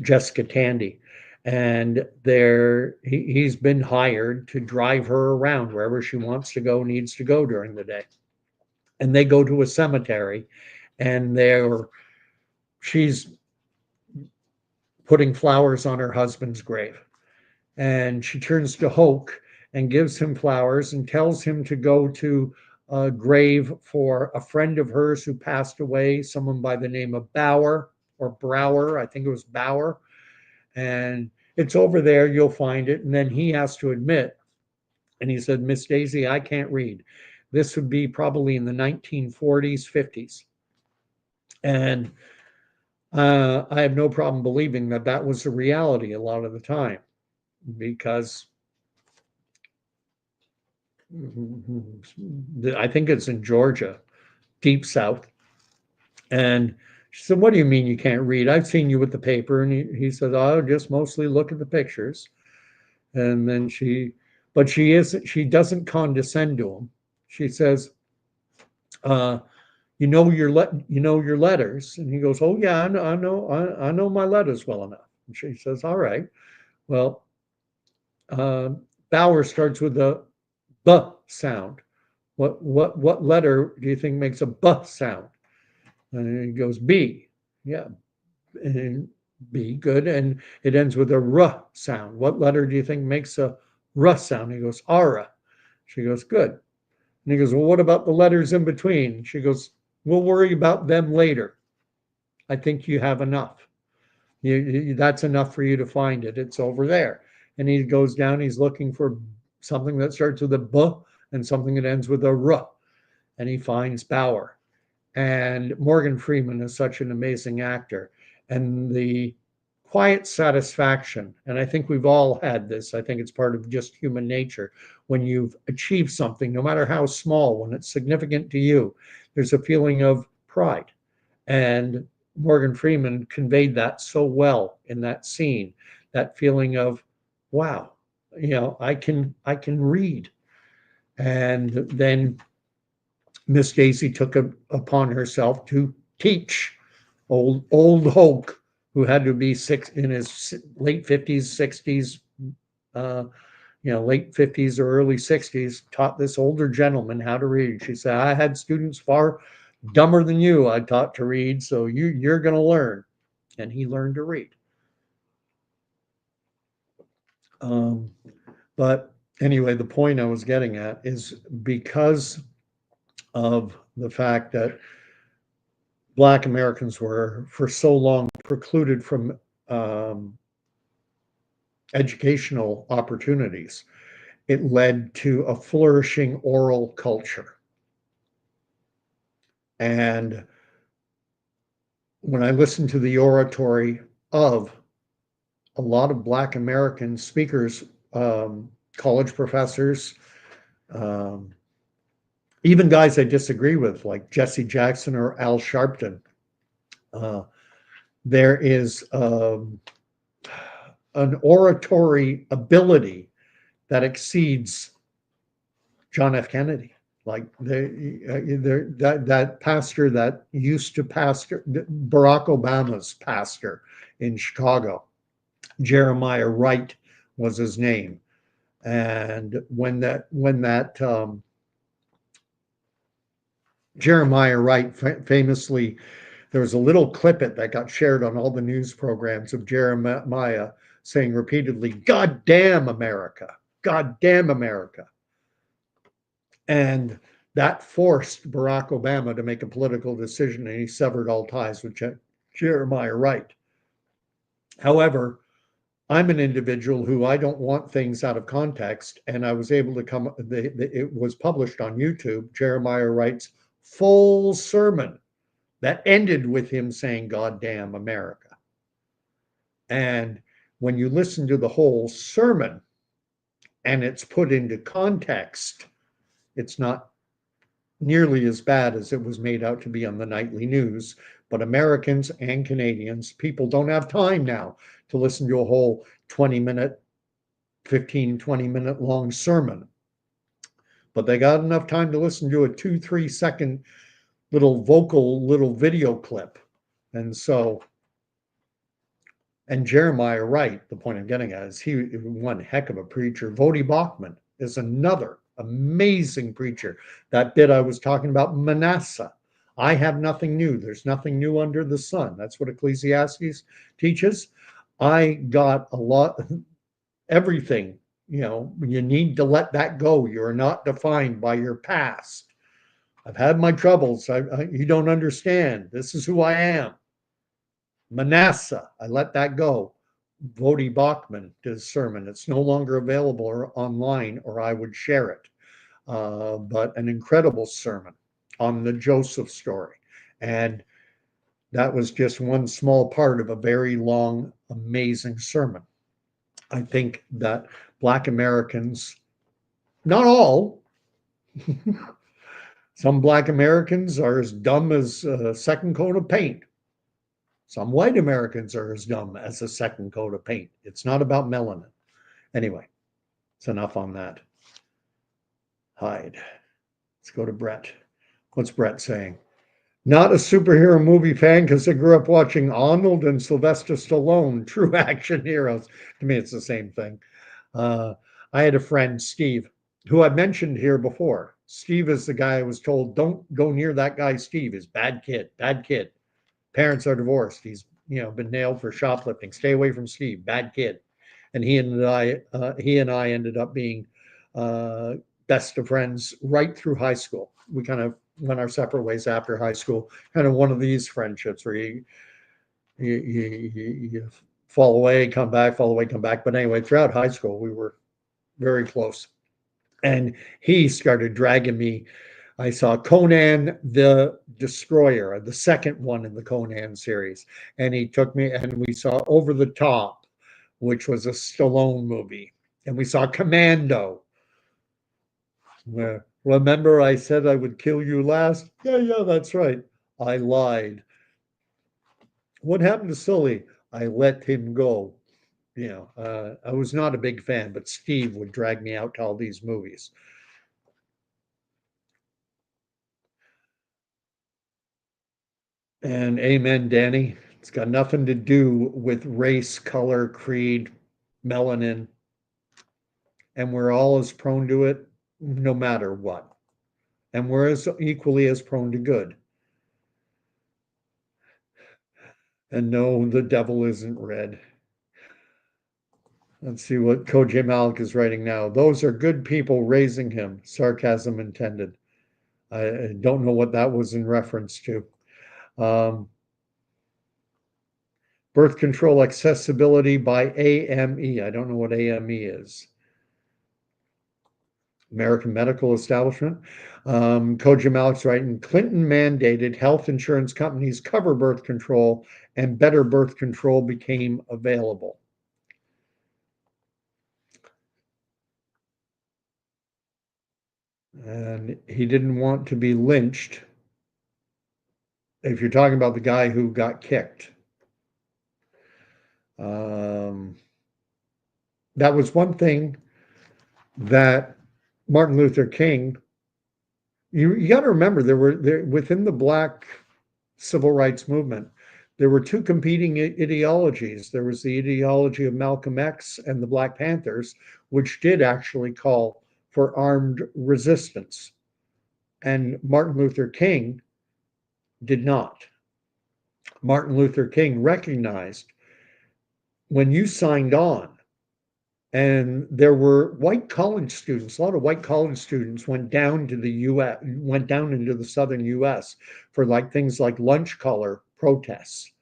Jessica Tandy. And he's been hired to drive her around wherever she wants to go, needs to go during the day. And they go to a cemetery, and she's putting flowers on her husband's grave. And she turns to Hoke and gives him flowers and tells him to go to a grave for a friend of hers who passed away, someone by the name of Bauer or Brower. I think it was Bauer. And it's over there, you'll find it. And then he has to admit, and he said, Miss Daisy, I can't read. This would be probably in the 1940s, 50s. And I have no problem believing that that was the reality a lot of the time, because I think it's in Georgia, deep south. And she said, what do you mean you can't read? I've seen you with the paper. And he said, oh, just mostly look at the pictures. And then she doesn't condescend to him. She says, uh, you know your letters. And he goes, oh yeah, I know my letters well enough. And she says, all right, well, uh, Bauer starts with a B sound. What letter do you think makes a B sound? And he goes, B. Yeah, and B, good. And it ends with a R sound. What letter do you think makes a R sound? He goes, Ara. She goes, good. And he goes, well, what about the letters in between? She goes, we'll worry about them later. I think you have enough. That's enough for you to find it. It's over there. And he goes down, he's looking for something that starts with a B and something that ends with a R. And he finds Bauer. And Morgan Freeman is such an amazing actor. And the quiet satisfaction, and I think we've all had this, I think it's part of just human nature. When you've achieved something, no matter how small, when it's significant to you, there's a feeling of pride. And Morgan Freeman conveyed that so well in that scene, that feeling of, wow, I can read. And then Miss Daisy took upon herself to teach old Hoke, who had to be in his late 50s, 60s, uh, late 50s or early 60s, taught this older gentleman how to read. She said, I had students far dumber than you I taught to read, so you're going to learn. And he learned to read. Um, but anyway, the point I was getting at is because of the fact that Black Americans were for so long precluded from educational opportunities, it led to a flourishing oral culture. And when I listened to the oratory of a lot of Black American speakers, college professors, um, even guys I disagree with, like Jesse Jackson or Al Sharpton, uh, there is an oratory ability that exceeds John F. Kennedy. Like that pastor that used to pastor Barack Obama's pastor in Chicago, Jeremiah Wright was his name. And when that Jeremiah Wright famously there was a little clippet that got shared on all the news programs of Jeremiah saying repeatedly, "God damn America, God damn America." And that forced Barack Obama to make a political decision, and he severed all ties with Jeremiah Wright. However, I'm an individual who I don't want things out of context, and I was able to come. It was published on YouTube. Jeremiah Wright's full sermon that ended with him saying, "God damn America." And when you listen to the whole sermon and it's put into context, it's not nearly as bad as it was made out to be on the nightly news. But Americans and Canadians, people don't have time now to listen to a whole 20-minute, 15, 20-minute long sermon. But they got enough time to listen to a 2-3 second little video clip. And so, and Jeremiah Wright, the point I'm getting at is he one heck of a preacher. Vodi Bachman is another amazing preacher. That bit I was talking about, Manasseh. I have nothing new. There's nothing new under the sun. That's what Ecclesiastes teaches. I got a lot, everything, you need to let that go. You're not defined by your past. I've had my troubles. You don't understand. This is who I am. Manasseh, I let that go. Vodi Bachman did a sermon. It's no longer available online, or I would share it. But an incredible sermon on the Joseph story. And that was just one small part of a very long, amazing sermon. I think that Black Americans, not all, some Black Americans are as dumb as a second coat of paint. Some white Americans are as dumb as a second coat of paint. It's not about melanin. Anyway, it's enough on that. Hide. Let's go to Brett. What's Brett saying? Not a superhero movie fan because I grew up watching Arnold and Sylvester Stallone, true action heroes. To me, it's the same thing. I had a friend, Steve, who I mentioned here before. Steve is the guy I was told, don't go near that guy, Steve. He's bad kid, bad kid. Parents are divorced. He's been nailed for shoplifting. Stay away from Steve, bad kid. And he and I ended up being best of friends right through high school. We kind of went our separate ways after high school. Kind of one of these friendships where you fall away, come back, fall away, come back. But anyway, throughout high school, we were very close. And he started dragging me. I saw Conan the Destroyer, the second one in the Conan series. And he took me, and we saw Over the Top, which was a Stallone movie. And we saw Commando. Remember I said I would kill you last? Yeah, that's right. I lied. What happened to Sully? I let him go. I was not a big fan, but Steve would drag me out to all these movies. And amen, Danny. It's got nothing to do with race, color, creed, melanin. And we're all as prone to it no matter what. And we're as equally as prone to good. And no, the devil isn't red. Let's see what Koji Malik is writing now. Those are good people raising him. Sarcasm intended. I don't know what that was in reference to. Birth control accessibility by AME. I don't know what AME is. American Medical Establishment. Koji Malik's writing, Clinton mandated health insurance companies cover birth control, and better birth control became available. And he didn't want to be lynched. If you're talking about the guy who got kicked. That was one thing that Martin Luther King, you got to remember, there within the Black civil rights movement, there were two competing ideologies. There was the ideology of Malcolm X and the Black Panthers, which did actually call for armed resistance. And Martin Luther King did not. Martin Luther King recognized when you signed on, and there were white college students, a lot of white college students went down to the US, went down into the southern US for like things like lunch collar protests,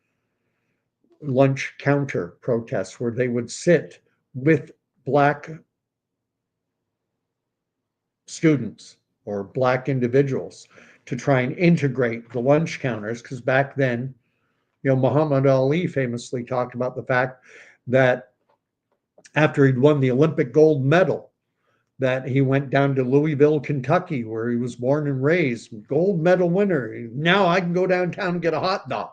lunch counter protests, where they would sit with Black students or Black individuals to try and integrate the lunch counters. Because back then, Muhammad Ali famously talked about the fact that after he'd won the Olympic gold medal, that he went down to Louisville, Kentucky, where he was born and raised, gold medal winner. Now I can go downtown and get a hot dog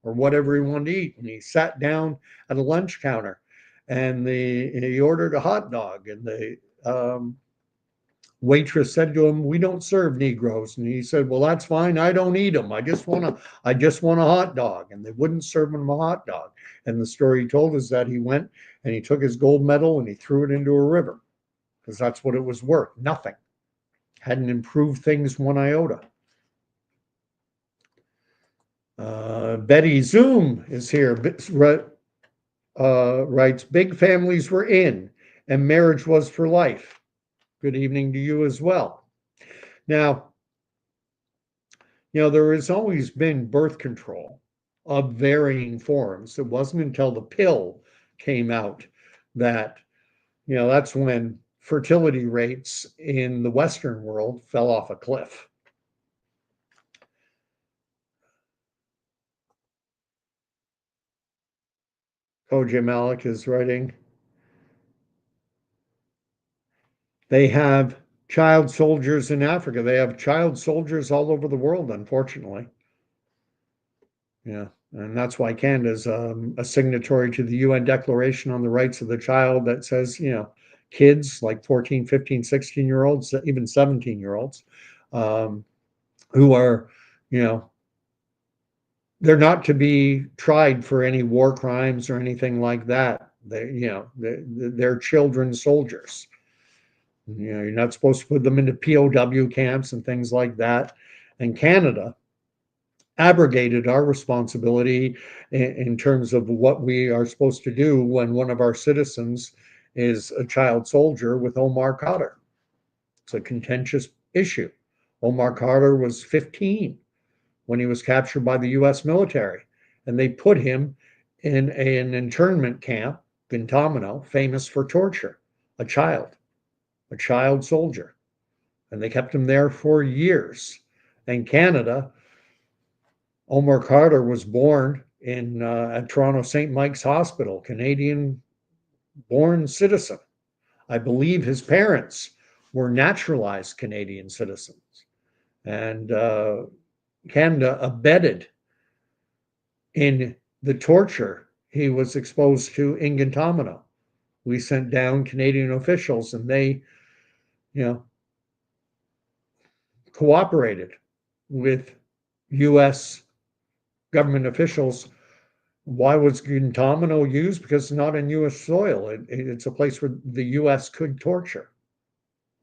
or whatever he wanted to eat. And he sat down at a lunch counter and he ordered a hot dog. And the waitress said to him, "We don't serve Negroes." And he said, "Well, that's fine. I don't eat them. I just want a hot dog." And they wouldn't serve him a hot dog. And the story he told is that he went and he took his gold medal and he threw it into a river, because that's what it was worth. Nothing. Hadn't improved things one iota. Betty Zoom is here. Writes, "Big families were in and marriage was for life." Good evening to you as well. Now, there has always been birth control of varying forms. It wasn't until the pill came out that, that's when fertility rates in the Western world fell off a cliff. Koji Malik is writing, they have child soldiers in Africa. They have child soldiers all over the world, unfortunately. Yeah, and that's why Canada's a signatory to the UN Declaration on the Rights of the Child that says, kids like 14, 15, 16-year-olds, even 17-year-olds, who are, they're not to be tried for any war crimes or anything like that. They're children soldiers. You're not supposed to put them into POW camps and things like that. And Canada abrogated our responsibility in terms of what we are supposed to do when one of our citizens is a child soldier with Omar Khadr. It's a contentious issue. Omar Khadr was 15 when he was captured by the US military, and they put him in an internment camp, Guantanamo, famous for torture, a child soldier. And they kept him there for years. And Canada, Omar Khadr was born in at Toronto St. Mike's Hospital, Canadian-born citizen. I believe his parents were naturalized Canadian citizens. And Canada abetted in the torture he was exposed to in Guantanamo. We sent down Canadian officials and they, cooperated with US government officials. Why was Guantanamo used? Because it's not in US soil. It's a place where the US could torture.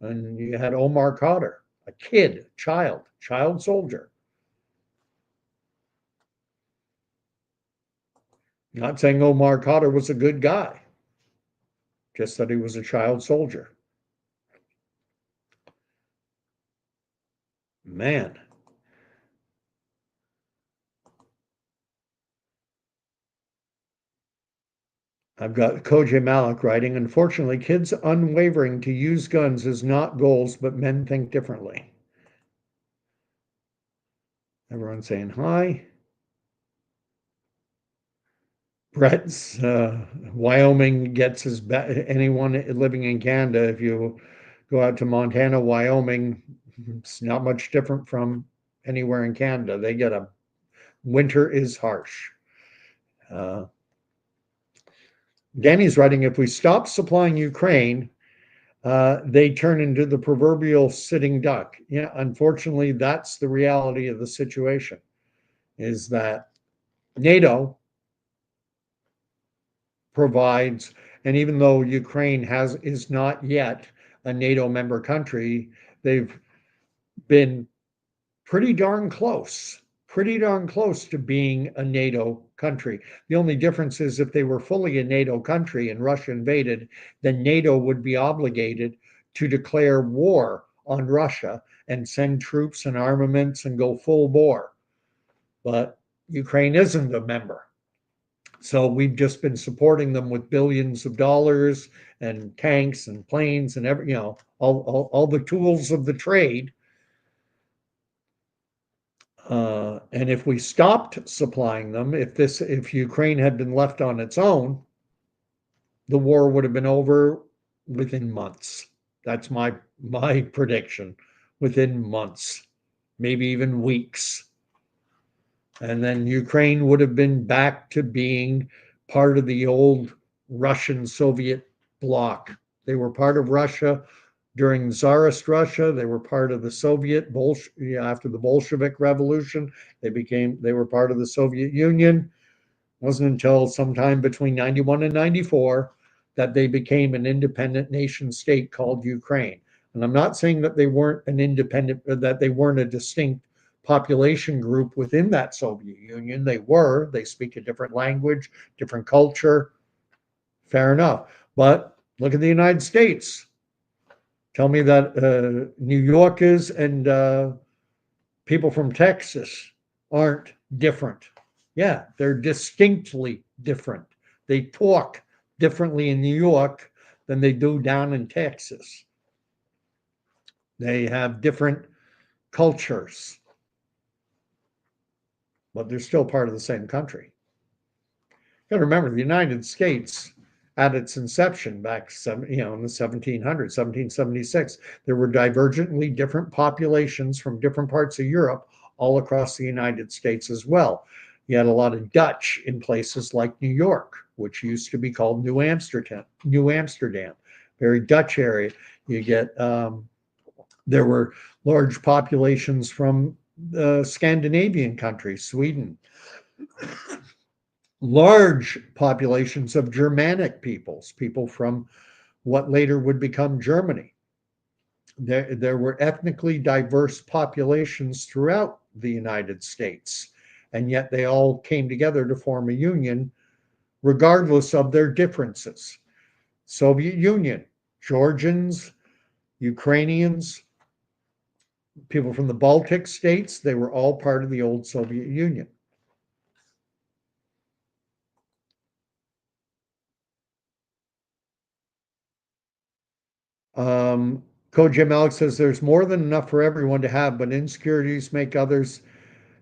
And you had Omar Khadr, a kid, child soldier. Not saying Omar Khadr was a good guy, just that he was a child soldier. Man. I've got Koji Malik writing, unfortunately, kids unwavering to use guns is not goals, but men think differently. Everyone's saying hi. Brett's Wyoming gets anyone living in Canada. If you go out to Montana, Wyoming, it's not much different from anywhere in Canada. They get winter is harsh. Danny's writing, if we stop supplying Ukraine, they turn into the proverbial sitting duck. Yeah, unfortunately, that's the reality of the situation, is that NATO provides, and even though Ukraine is not yet a NATO member country, they've been pretty darn close pretty darn close to being a NATO country. The only difference is if they were fully a NATO country and Russia invaded, then NATO would be obligated to declare war on Russia and send troops and armaments and go full bore. But Ukraine isn't a member. So we've just been supporting them with billions of dollars and tanks and planes and every, all the tools of the trade. And if we stopped supplying them, if Ukraine had been left on its own, the war would have been over within months. That's my prediction. Within months, maybe even weeks. And then Ukraine would have been back to being part of the old Russian Soviet bloc. They were part of Russia during Tsarist Russia. They were part of the Soviet after the Bolshevik Revolution. They were part of the Soviet Union. It wasn't until sometime between 91 and 94 that they became an independent nation state called Ukraine. And I'm not saying that they weren't an independent, that they weren't a distinct population group within that Soviet Union. They were. They speak a different language, different culture. Fair enough. But look at the United States. Tell me that New Yorkers and people from Texas aren't different. Yeah, they're distinctly different. They talk differently in New York than they do down in Texas. They have different cultures, but they're still part of the same country. You got to remember, the United States, at its inception back, in the 1700s, 1776, there were divergently different populations from different parts of Europe all across the United States as well. You had a lot of Dutch in places like New York, which used to be called New Amsterdam, very Dutch area. You get there were large populations from the Scandinavian countries, Sweden, large populations of Germanic peoples, people from what later would become Germany. There were ethnically diverse populations throughout the United States, and yet they all came together to form a union, regardless of their differences. Soviet Union, Georgians, Ukrainians, people from the Baltic states, they were all part of the old Soviet Union. Coach Jim Alex says there's more than enough for everyone to have, but insecurities make others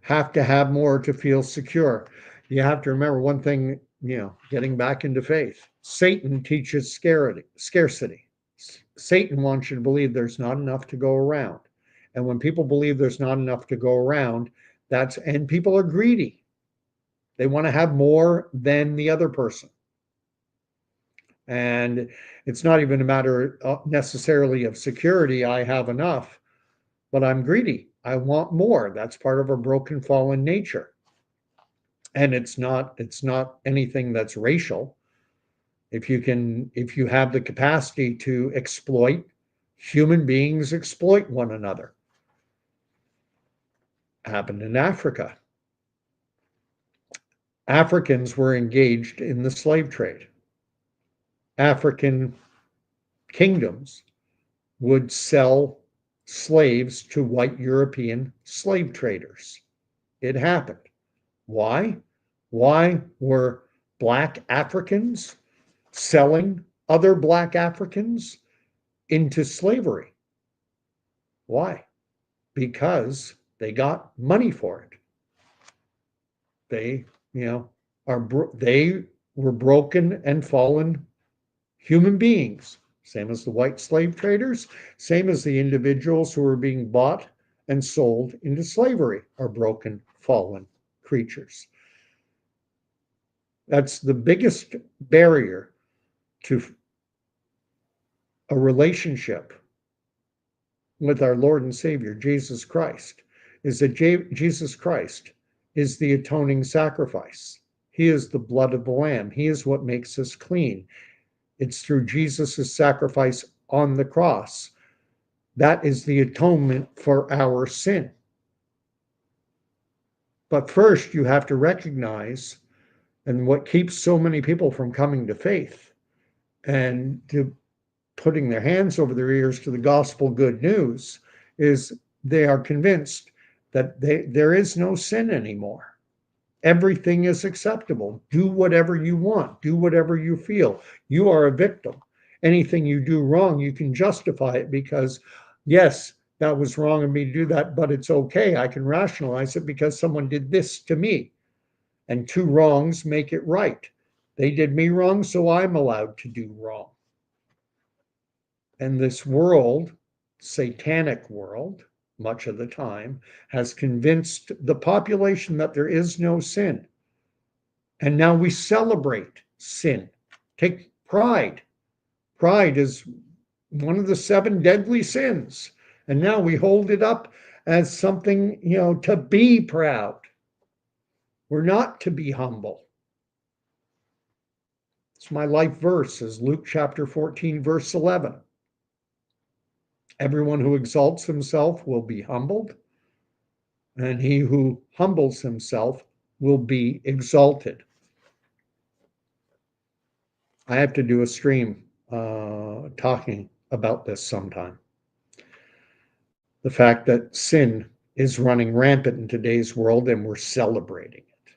have to have more to feel secure. You have to remember one thing, getting back into faith. Satan teaches scarcity. Satan wants you to believe there's not enough to go around. And when people believe there's not enough to go around, and people are greedy. They want to have more than the other person. And it's not even a matter necessarily of security. I have enough, but I'm greedy. I want more. That's part of a broken, fallen nature. And it's not anything that's racial. If you have the capacity to exploit, human beings exploit one another. Happened in Africa. Africans were engaged in the slave trade. African kingdoms would sell slaves to white European slave traders. It happened. Why? Why were Black Africans selling other Black Africans into slavery? Why? Because they got money for it. They, they were broken and fallen human beings, same as the white slave traders, same as the individuals who were being bought and sold into slavery are broken, fallen creatures. That's the biggest barrier to a relationship with our Lord and Savior, Jesus Christ, is that Jesus Christ is the atoning sacrifice. He is the blood of the Lamb. He is what makes us clean. It's through Jesus' sacrifice on the cross. That is the atonement for our sin. But first, you have to recognize, and what keeps so many people from coming to faith and to putting their hands over their ears to the gospel good news, is they are convinced that there is no sin anymore. Everything is acceptable. Do whatever you want. Do whatever you feel. You are a victim. Anything you do wrong, you can justify it because, yes, that was wrong of me to do that, but it's okay. I can rationalize it because someone did this to me. And two wrongs make it right. They did me wrong, so I'm allowed to do wrong. And this world, satanic world, much of the time, has convinced the population that there is no sin. And now we celebrate sin. Take pride. Pride is one of the 7 deadly sins. And now we hold it up as something, to be proud. We're not to be humble. It's my life verse, is Luke chapter 14, verse 11. Everyone who exalts himself will be humbled, and he who humbles himself will be exalted. I have to do a stream talking about this sometime. The fact that sin is running rampant in today's world and we're celebrating it.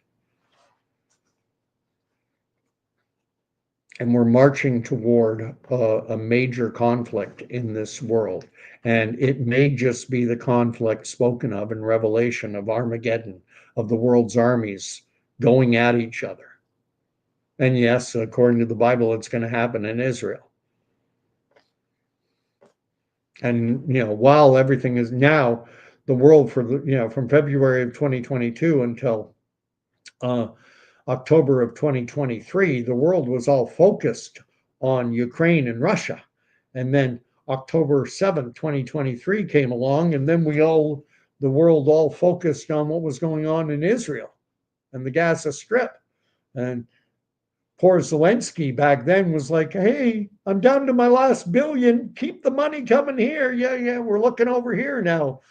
And we're marching toward a major conflict in this world. And it may just be the conflict spoken of in Revelation of Armageddon, of the world's armies going at each other. And yes, according to the Bible, it's going to happen in Israel. And, while everything is now, the world from February of 2022 until October of 2023, the world was all focused on Ukraine and Russia. And then October 7th, 2023 came along, and then the world all focused on what was going on in Israel and the Gaza Strip. And poor Zelensky back then was like, hey, I'm down to my last billion. Keep the money coming here. Yeah, we're looking over here now.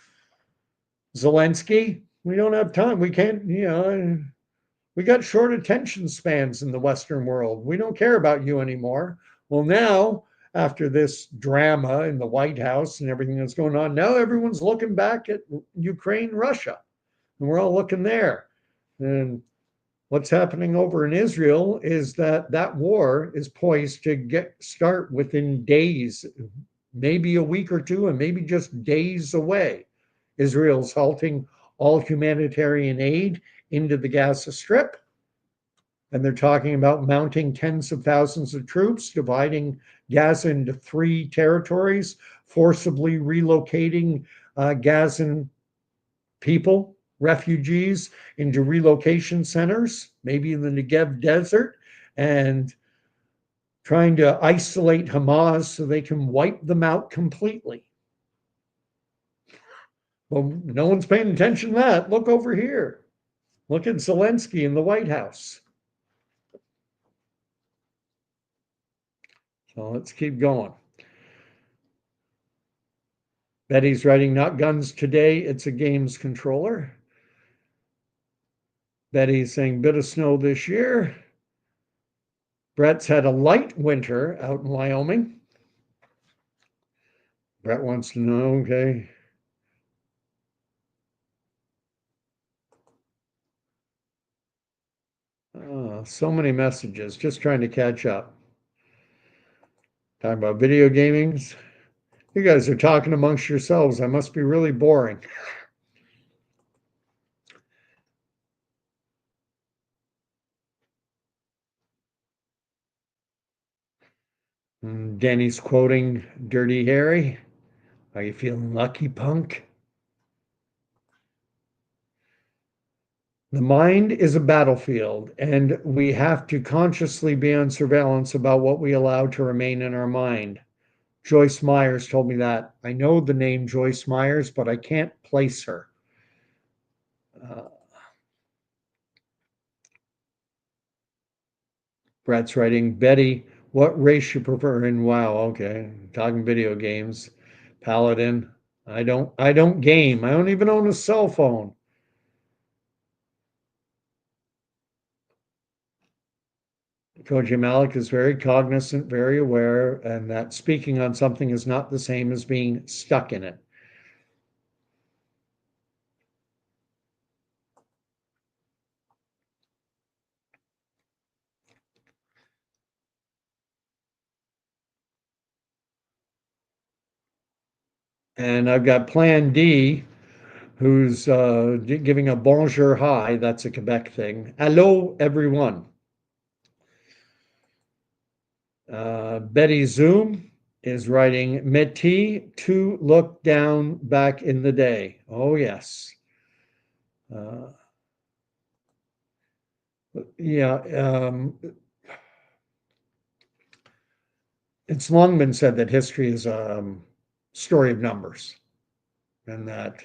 Zelensky, we don't have time. We can't, we got short attention spans in the Western world. We don't care about you anymore. Well, now, after this drama in the White House and everything that's going on, now everyone's looking back at Ukraine, Russia, and we're all looking there. And what's happening over in Israel is that war is poised to start within days, maybe a week or two, and maybe just days away. Israel's halting all humanitarian aid into the Gaza Strip. And they're talking about mounting tens of thousands of troops, dividing Gaza into 3 territories, forcibly relocating Gazan people, refugees, into relocation centers, maybe in the Negev desert, and trying to isolate Hamas so they can wipe them out completely. Well, no one's paying attention to that. Look over here. Look at Zelensky in the White House. So let's keep going. Betty's writing, not guns today, it's a games controller. Betty's saying, bit of snow this year. Brett's had a light winter out in Wyoming. Brett wants to know, okay. So many messages, just trying to catch up. Talking about video gamings. You guys are talking amongst yourselves. I must be really boring. Danny's quoting Dirty Harry. Are you feeling lucky, punk? The mind is a battlefield, and we have to consciously be on surveillance about what we allow to remain in our mind. Joyce Myers told me that. I know the name Joyce Myers, but I can't place her. Brett's writing, Betty, what race you prefer? And wow, okay, talking video games. Paladin. I don't game. I don't even own a cell phone. Koji Malik is very cognizant, very aware, and that speaking on something is not the same as being stuck in it. And I've got Plan D, who's giving a bonjour hi. That's a Quebec thing. Hello, everyone. Betty Zoom is writing Métis to look down back in the day. Oh, yes. Yeah. It's long been said that history is a story of numbers, and that,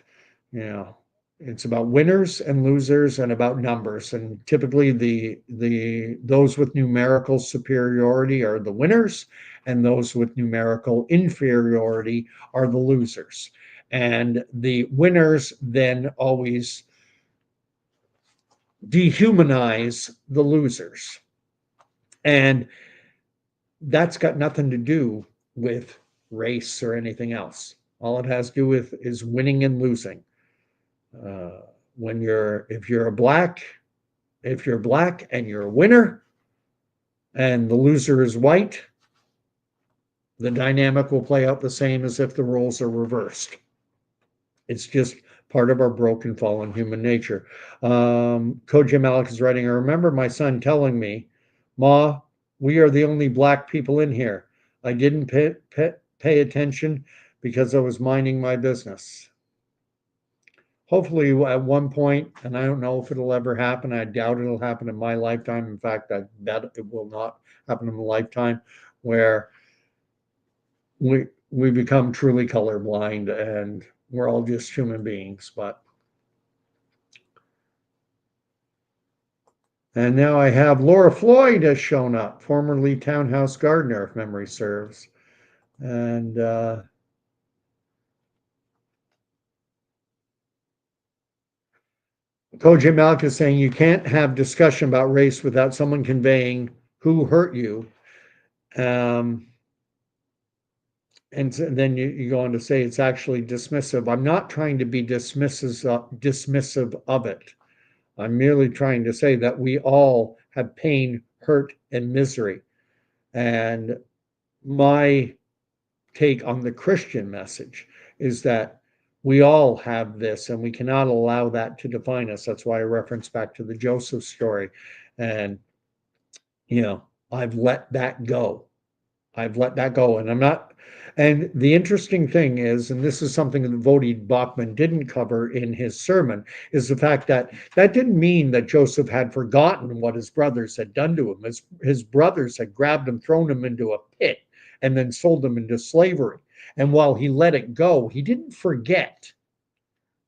you know, it's about winners and losers and about numbers. And typically the those with numerical superiority are the winners, and those with numerical inferiority are the losers. And the winners then always dehumanize the losers. And that's got nothing to do with race or anything else. All it has to do with is winning and losing. Uh, when you're if you're a black if you're black and you're a winner and the loser is white, the dynamic will play out the same as if the roles are reversed. It's just part of our broken, fallen human nature. Koji Malik is writing, I remember my son telling me, Ma, we are the only black people in here. I didn't pay attention because I was minding my business. Hopefully, at one point, and I don't know if it'll ever happen, I doubt it'll happen in my lifetime. In fact, I bet it will not happen in my lifetime, where we become truly colorblind and we're all just human beings. And now I have Laura Floyd has shown up, formerly townhouse gardener, if memory serves. And Koji Malik is saying you can't have discussion about race without someone conveying who hurt you. And then you go on to say it's actually dismissive. I'm not trying to be dismissive of it. I'm merely trying to say that we all have pain, hurt, and misery. And my take on the Christian message is that we all have this and we cannot allow that to define us. That's why I reference back to the Joseph story. And, you know, I've let that go. I've let that go. And I'm not. And the interesting thing is, and this is something that Voddie Baucham didn't cover in his sermon, is the fact that that didn't mean that Joseph had forgotten what his brothers had done to him. His brothers had grabbed him, thrown him into a pit, and then sold him into slavery. And while he let it go, he didn't forget.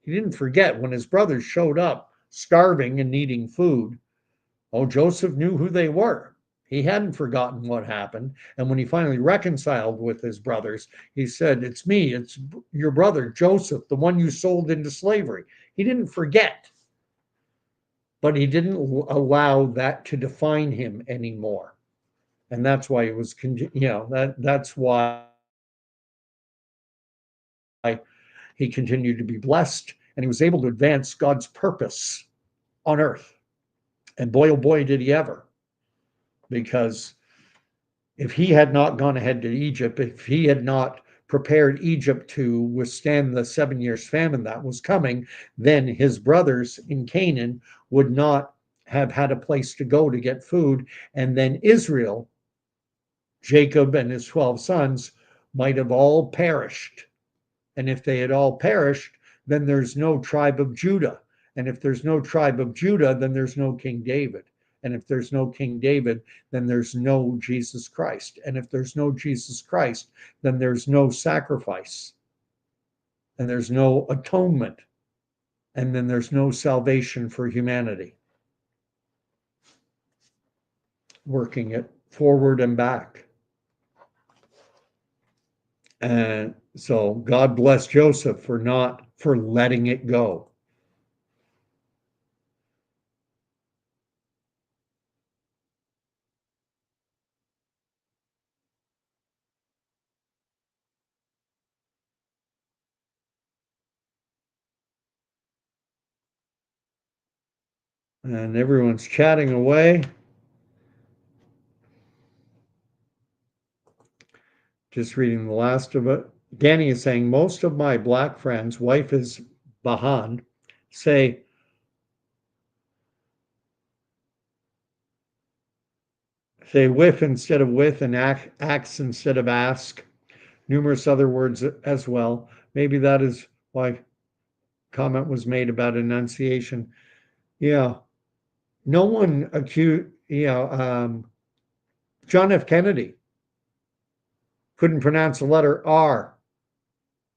He didn't forget when his brothers showed up starving and needing food. Oh, Joseph knew who they were. He hadn't forgotten what happened. And when he finally reconciled with his brothers, he said, it's me, it's your brother, Joseph, the one you sold into slavery. He didn't forget, but he didn't allow that to define him anymore. And that's why it was, that's why he continued to be blessed and he was able to advance God's purpose on earth. And boy, oh boy, did he ever. Because if he had not gone ahead to Egypt, if he had not prepared Egypt to withstand the 7 years famine that was coming, then his brothers in Canaan would not have had a place to go to get food. And then Israel, Jacob and his 12 sons, might have all perished. And if they had all perished, then there's no tribe of Judah. And if there's no tribe of Judah, then there's no King David. And if there's no King David, then there's no Jesus Christ. And if there's no Jesus Christ, then there's no sacrifice. And there's no atonement. And then there's no salvation for humanity. Working it forward and back. And so God bless Joseph for letting it go. And everyone's chatting away. Just reading the last of it. Danny is saying, most of my black friends, wife is Bahan, say whiff instead of with and acts instead of ask. Numerous other words as well. Maybe that is why comment was made about enunciation. Yeah, no one accused, John F. Kennedy couldn't pronounce the letter R.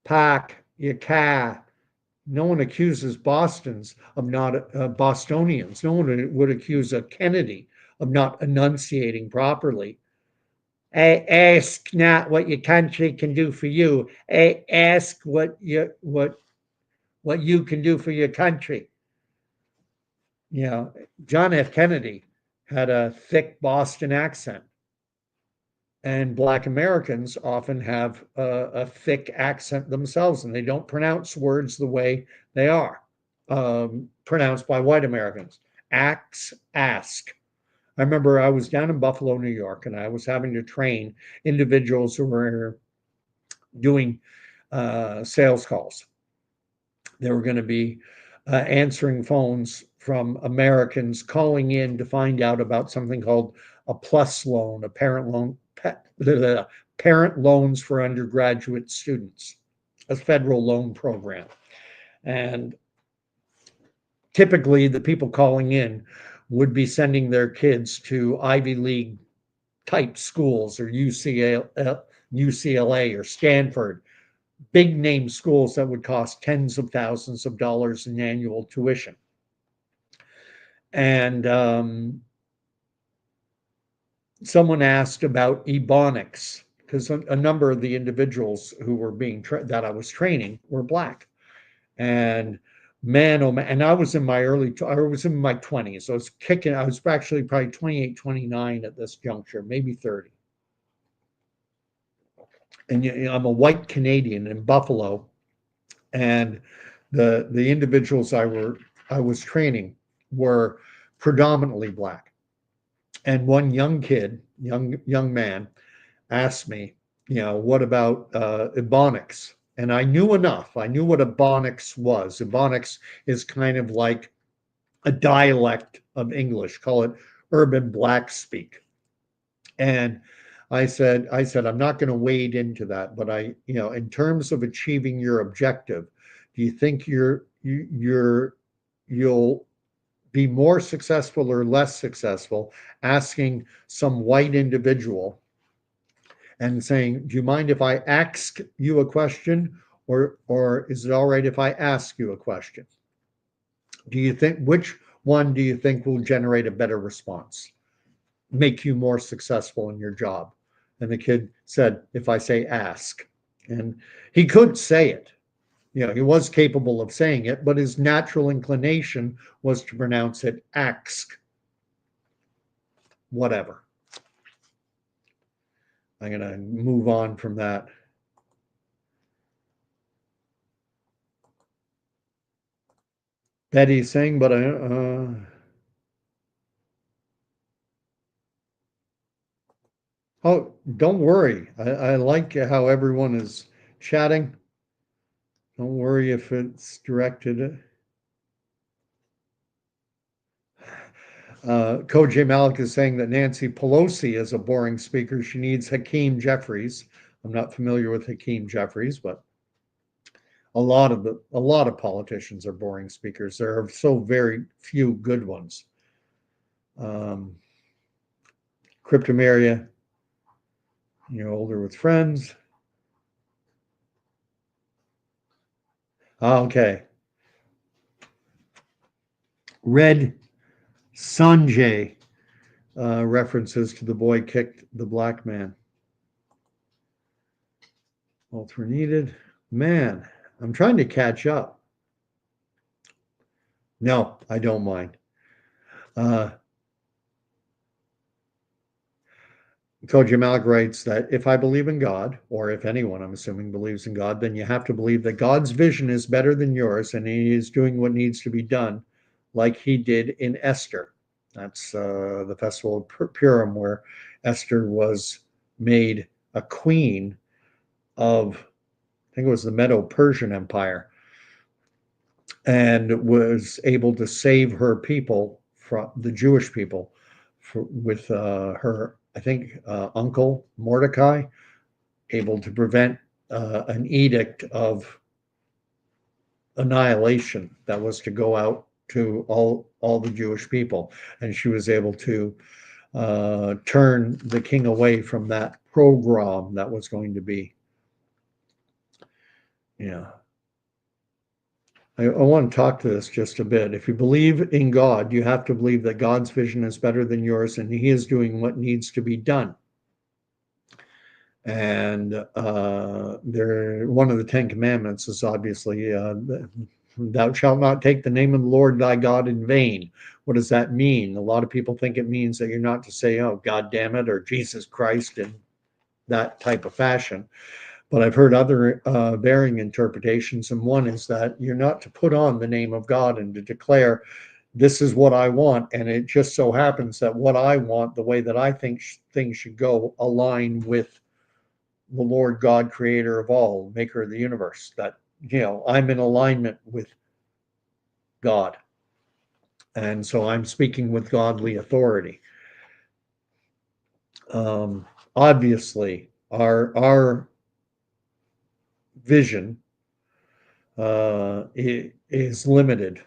Pack, you cat. No one accuses Boston's of not Bostonians. No one would accuse a Kennedy of not enunciating properly. Ask not what your country can do for you. Ask what you can do for your country. You know, John F. Kennedy had a thick Boston accent, and Black Americans often have a thick accent themselves, and they don't pronounce words the way they are pronounced by white Americans. Ask. I remember I was down in Buffalo, New York, and I was having to train individuals who were doing sales calls. They were going to be answering phones from Americans calling in to find out about something called a PLUS loan, a parent loans for undergraduate students, a federal loan program. And typically, the people calling in would be sending their kids to Ivy League type schools or UCLA or Stanford, big name schools that would cost tens of thousands of dollars in annual tuition. And someone asked about Ebonics because a number of the individuals who were that I was training were Black. And man, oh man, and I was in my 20s. So I was actually probably 28, 29 at this juncture, maybe 30. And I'm a white Canadian in Buffalo, and the individuals I was training were predominantly Black. And one young man, asked me, what about Ebonics? And I knew enough. I knew what Ebonics was. Ebonics is kind of like a dialect of English. Call it urban Black speak. And I said, I'm not going to wade into that, but in terms of achieving your objective, do you think you'll be more successful or less successful asking some white individual and saying, do you mind if I ask you a question, or is it all right if I ask you a question? Which one do you think will generate a better response, make you more successful in your job? And the kid said, if I say ask. And he could say it. He was capable of saying it, but his natural inclination was to pronounce it ask. Whatever. I'm going to move on from that. Betty's saying, but oh, don't worry. I like how everyone is chatting. Don't worry if it's directed. Koji Malik is saying that Nancy Pelosi is a boring speaker. She needs Hakeem Jeffries. I'm not familiar with Hakeem Jeffries, but a lot of politicians are boring speakers. There are so very few good ones. Cryptomeria, older with friends. Okay. Red Sanjay references to the boy kicked the black man. Both were needed. Man, I'm trying to catch up. No, I don't mind. Koji Malik writes that if I believe in God, or if anyone, I'm assuming, believes in God, then you have to believe that God's vision is better than yours and he is doing what needs to be done like he did in Esther. That's the Festival of Purim, where Esther was made a queen of, I think it was the Medo Persian Empire, and was able to save her people from the Jewish people with her, I think, uncle Mordecai, able to prevent an edict of annihilation that was to go out to all the Jewish people, and she was able to turn the king away from that pogrom that was going to be. Yeah. I want to talk to this just a bit. If you believe in God, you have to believe that God's vision is better than yours, and He is doing what needs to be done. And one of the Ten Commandments is obviously, thou shalt not take the name of the Lord thy God in vain. What does that mean? A lot of people think it means that you're not to say, oh, God damn it, or Jesus Christ in that type of fashion. But I've heard other varying interpretations, and one is that you're not to put on the name of God and to declare, this is what I want, and it just so happens that what I want, the way that I think things should go, align with the Lord God, creator of all, maker of the universe, that, I'm in alignment with God. And so I'm speaking with godly authority. Obviously, our vision is limited.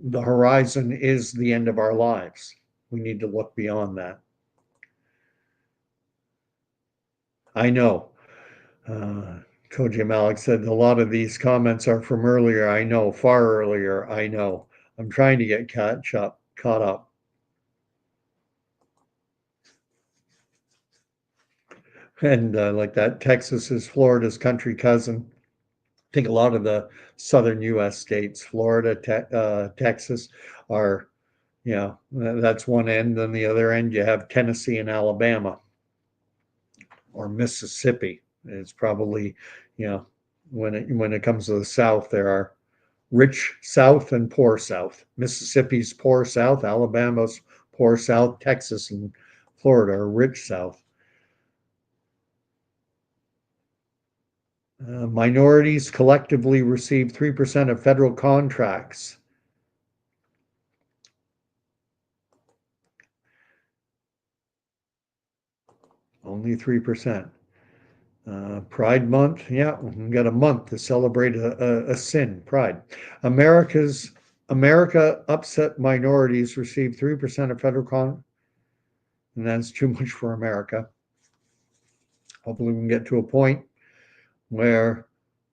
The horizon is the end of our lives. We need to look beyond that. I know. Koji Malik said a lot of these comments are from earlier. I know, far earlier. I know. I'm trying to get caught up. And like that, Texas is Florida's country cousin. I think a lot of the southern U.S. states, Florida, Texas, are, that's one end. On the other end, you have Tennessee and Alabama, or Mississippi. It's probably, when it comes to the South, there are rich South and poor South. Mississippi's poor South, Alabama's poor South, Texas and Florida are rich South. Minorities collectively receive 3% of federal contracts. Only 3%. Pride Month, yeah, we got a month to celebrate a sin, Pride. America upset minorities receive 3% of federal and that's too much for America. Hopefully we can get to a point where,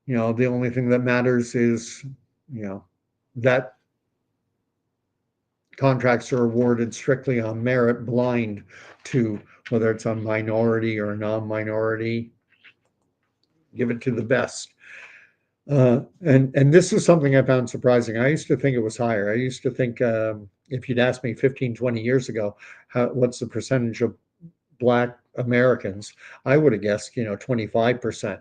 the only thing that matters is, that contracts are awarded strictly on merit, blind to whether it's on minority or non-minority. Give it to the best. And this is something I found surprising. I used to think it was higher. I used to think, if you'd asked me 15, 20 years ago, what's the percentage of Black Americans, I would have guessed, 25%.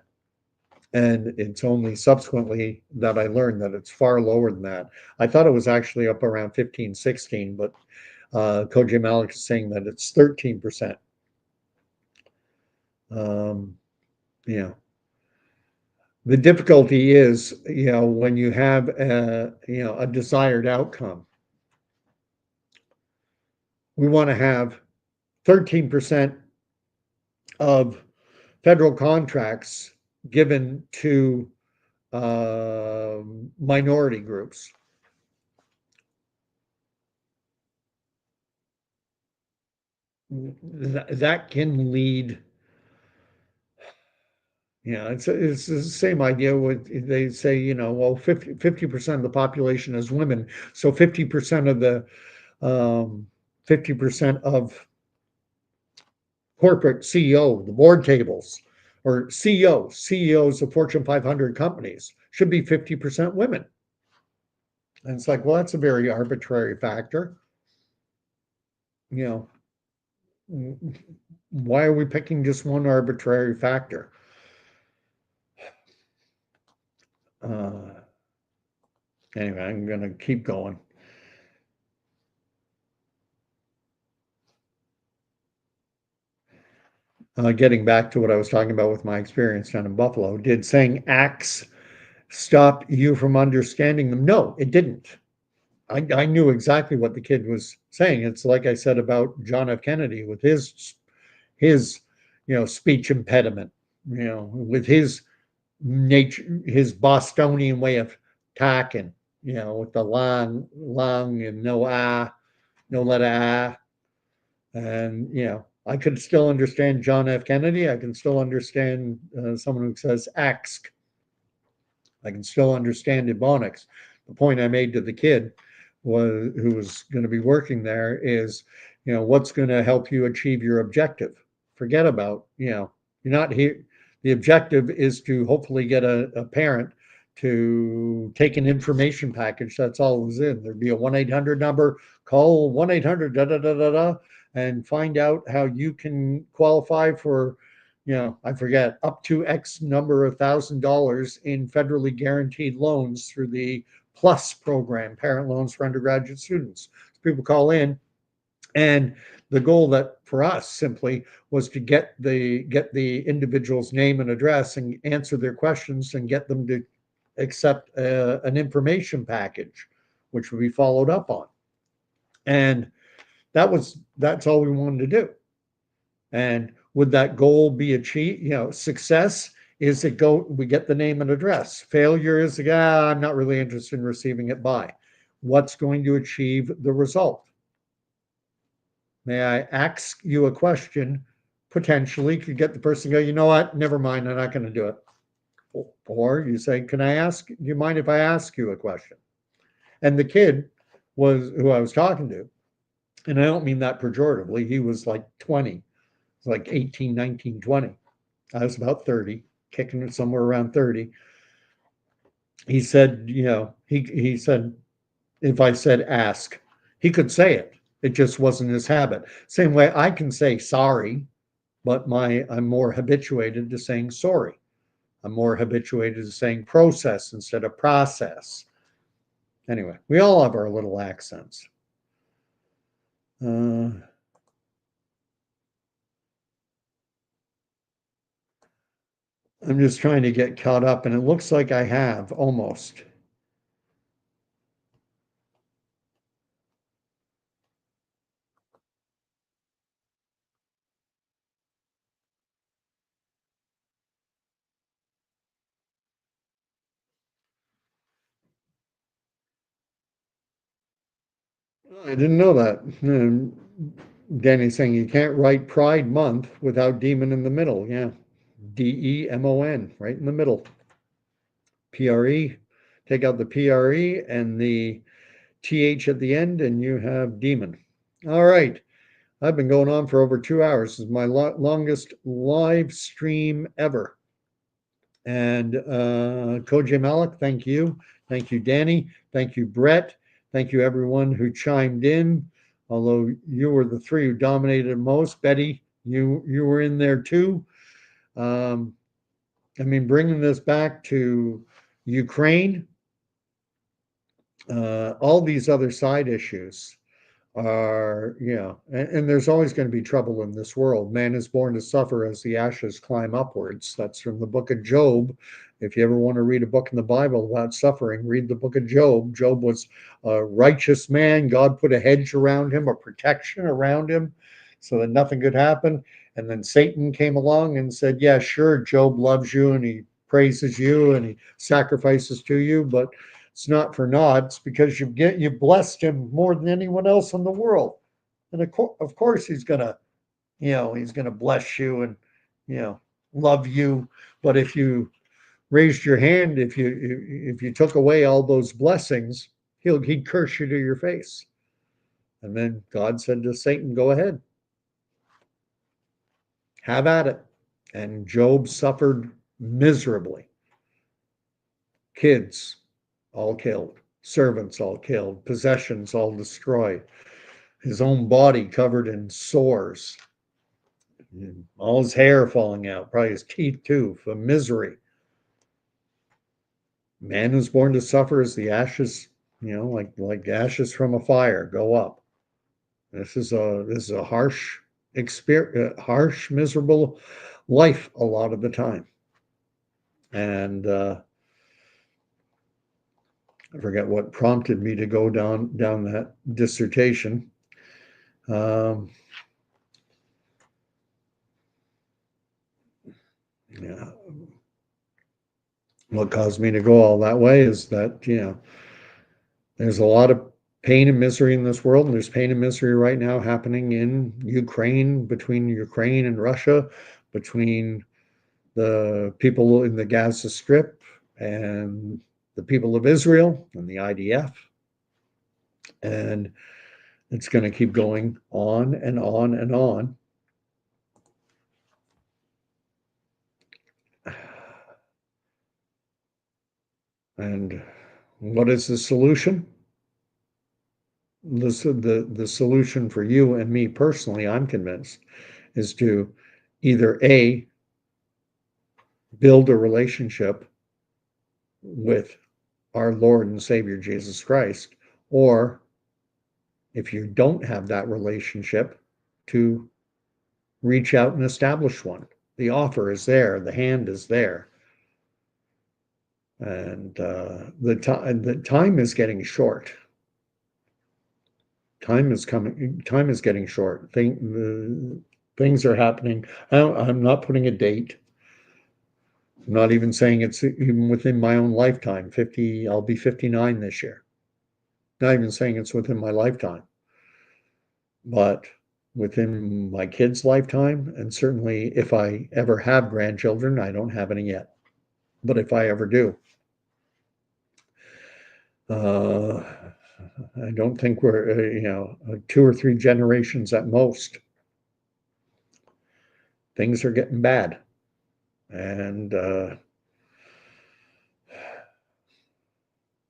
And it's only subsequently that I learned that it's far lower than that. I thought it was actually up around 15, 16, but Koji Malik is saying that it's 13%. Yeah. The difficulty is, when you have a desired outcome, we want to have 13% of federal contracts given to minority groups. That can lead. Yeah, it's the same idea. With they say, well, 50% of the population is women, so 50% of the 50% of corporate CEO, the board tables, or CEOs of Fortune 500 companies should be 50% women. And it's like, well, that's a very arbitrary factor. You know, why are we picking just one arbitrary factor? Anyway, I'm going to keep going. getting back to what I was talking about with my experience down in Buffalo, did saying acts stop you from understanding them? No, it didn't. I knew exactly what the kid was saying. It's like I said about John F. Kennedy with his speech impediment, with his nature, his Bostonian way of talking, with the long and no no letter and I could still understand John F. Kennedy. I can still understand someone who says ask. I can still understand Ebonics. The point I made to the kid was who was going to be working there is, what's going to help you achieve your objective. Forget about, you're not here. The objective is to hopefully get a parent to take an information package. That's all it was in. There'd be a 1-800 number, call 1-800 da da da da da, and find out how you can qualify for I forget, up to X number of $1,000 in federally guaranteed loans through the PLUS program, Parent Loans for Undergraduate Students. People call in, and the goal that for us simply was to get the individual's name and address and answer their questions and get them to accept an information package, which would be followed up on. And that's all we wanted to do. And would that goal be achieved? Success is we get the name and address. Failure is, I'm not really interested in receiving it by. What's going to achieve the result? May I ask you a question? Potentially could get the person to go, you know what? Never mind, I'm not going to do it. Or you say, do you mind if I ask you a question? And the kid was who I was talking to, and I don't mean that pejoratively. He was like 20, like 18, 19, 20. I was about 30, kicking it somewhere around 30. He said, he said, if I said ask, he could say it. It just wasn't his habit. Same way I can say sorry, but I'm more habituated to saying sorry. I'm more habituated to saying process instead of process. Anyway, we all have our little accents. I'm just trying to get caught up, and it looks like I have almost. I didn't know that. Danny's saying you can't write Pride Month without demon in the middle. Yeah. DEMON, right in the middle. PRE, take out the PRE and the TH at the end, and you have demon. All right. I've been going on for over 2 hours. This is my longest live stream ever. And Koji Malik, thank you. Thank you, Danny. Thank you, Brett. Thank you, everyone who chimed in. Although you were the three who dominated most. Betty, you were in there too. Bringing this back to Ukraine, all these other side issues are, and there's always going to be trouble in this world. Man is born to suffer as the ashes climb upwards. That's from the book of Job. If you ever want to read a book in the Bible about suffering, read the book of Job. Job was a righteous man. God put a hedge around him, a protection around him, so that nothing could happen. And then Satan came along and said, yeah, sure, Job loves you and he praises you and he sacrifices to you, but it's not for naught. It's because you blessed him more than anyone else in the world. And of course he's gonna, he's gonna bless you and, love you. But if you raised your hand, if you took away all those blessings, he'd curse you to your face. And then God said to Satan, go ahead, have at it. And Job suffered miserably. Kids all killed, servants all killed, possessions all destroyed, his own body covered in sores, all his hair falling out, probably his teeth too, from misery. Man who's born to suffer as the ashes, like ashes from a fire, go up. This is a harsh harsh, miserable life a lot of the time. And I forget what prompted me to go down that dissertation. Um, yeah, what caused me to go all that way is that, there's a lot of pain and misery in this world, and there's pain and misery right now happening in Ukraine, between Ukraine and Russia, between the people in the Gaza Strip and the people of Israel and the IDF. And it's going to keep going on and on and on. And what is the solution? The solution for you and me personally, I'm convinced, is to either A, build a relationship with our Lord and Savior Jesus Christ, or if you don't have that relationship, to reach out and establish one. The offer is there, the hand is there. And the time is getting short. Time is getting short. Things are happening. I'm not putting a date. I'm not even saying it's even within my own lifetime. I'll be 59 this year. Not even saying it's within my lifetime, but within my kids' lifetime, and certainly if I ever have grandchildren, I don't have any yet, but if I ever do, uh, I don't think we're, 2 or 3 generations at most. Things are getting bad, and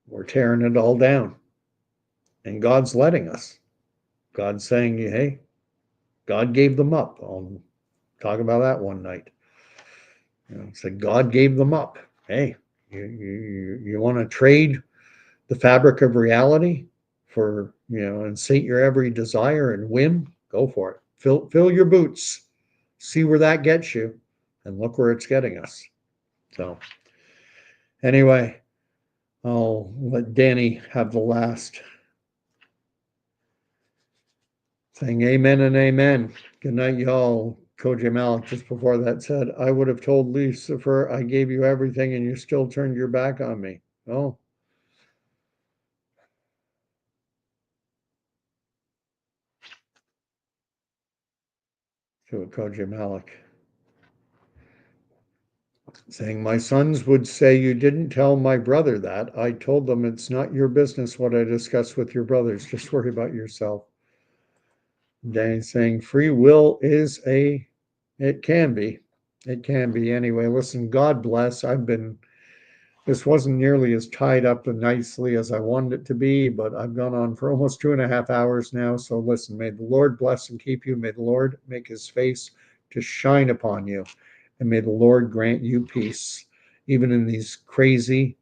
we're tearing it all down. And God's letting us. God's saying, hey, God gave them up. I'll talk about that one night. Said God gave them up. Hey, you want to trade the fabric of reality for, and sate your every desire and whim? Go for it. Fill your boots. See where that gets you, and look where it's getting us. So anyway, I'll let Danny have the last thing. Amen and amen. Good night, y'all. Koji Malik just before that said, I would have told Lucifer I gave you everything and you still turned your back on me. Oh. To Koji Malik. Saying, my sons would say, you didn't tell my brother that. I told them it's not your business what I discuss with your brothers. Just worry about yourself. Danny saying, free will is it can be. It can be. Anyway, listen, God bless. This wasn't nearly as tied up and nicely as I wanted it to be, but I've gone on for almost 2.5 hours now. So listen, may the Lord bless and keep you. May the Lord make his face to shine upon you. And may the Lord grant you peace, even in these crazy,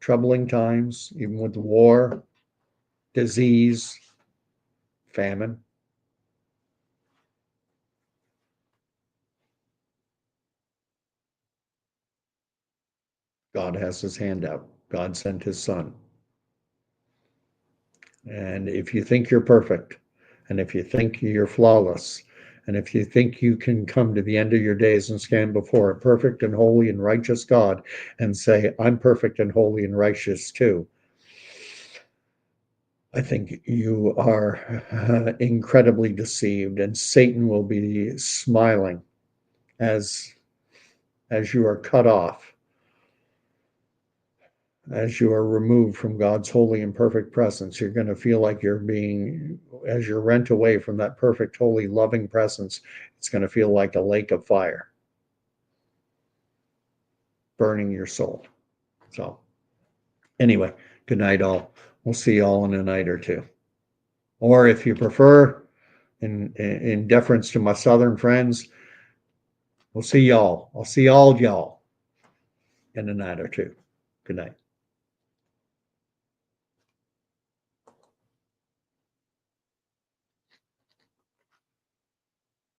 troubling times, even with war, disease, famine. God has his hand out. God sent his son. And if you think you're perfect, and if you think you're flawless, and if you think you can come to the end of your days and stand before a perfect and holy and righteous God and say, I'm perfect and holy and righteous too, I think you are incredibly deceived, and Satan will be smiling as you are cut off, as you are removed from God's holy and perfect presence. You're going to feel like as you're rent away from that perfect, holy, loving presence, it's going to feel like a lake of fire burning your soul. So anyway, good night all. We'll see you all in a night or two. Or if you prefer, in deference to my Southern friends, we'll see y'all. I'll see all y'all in a night or two. Good night.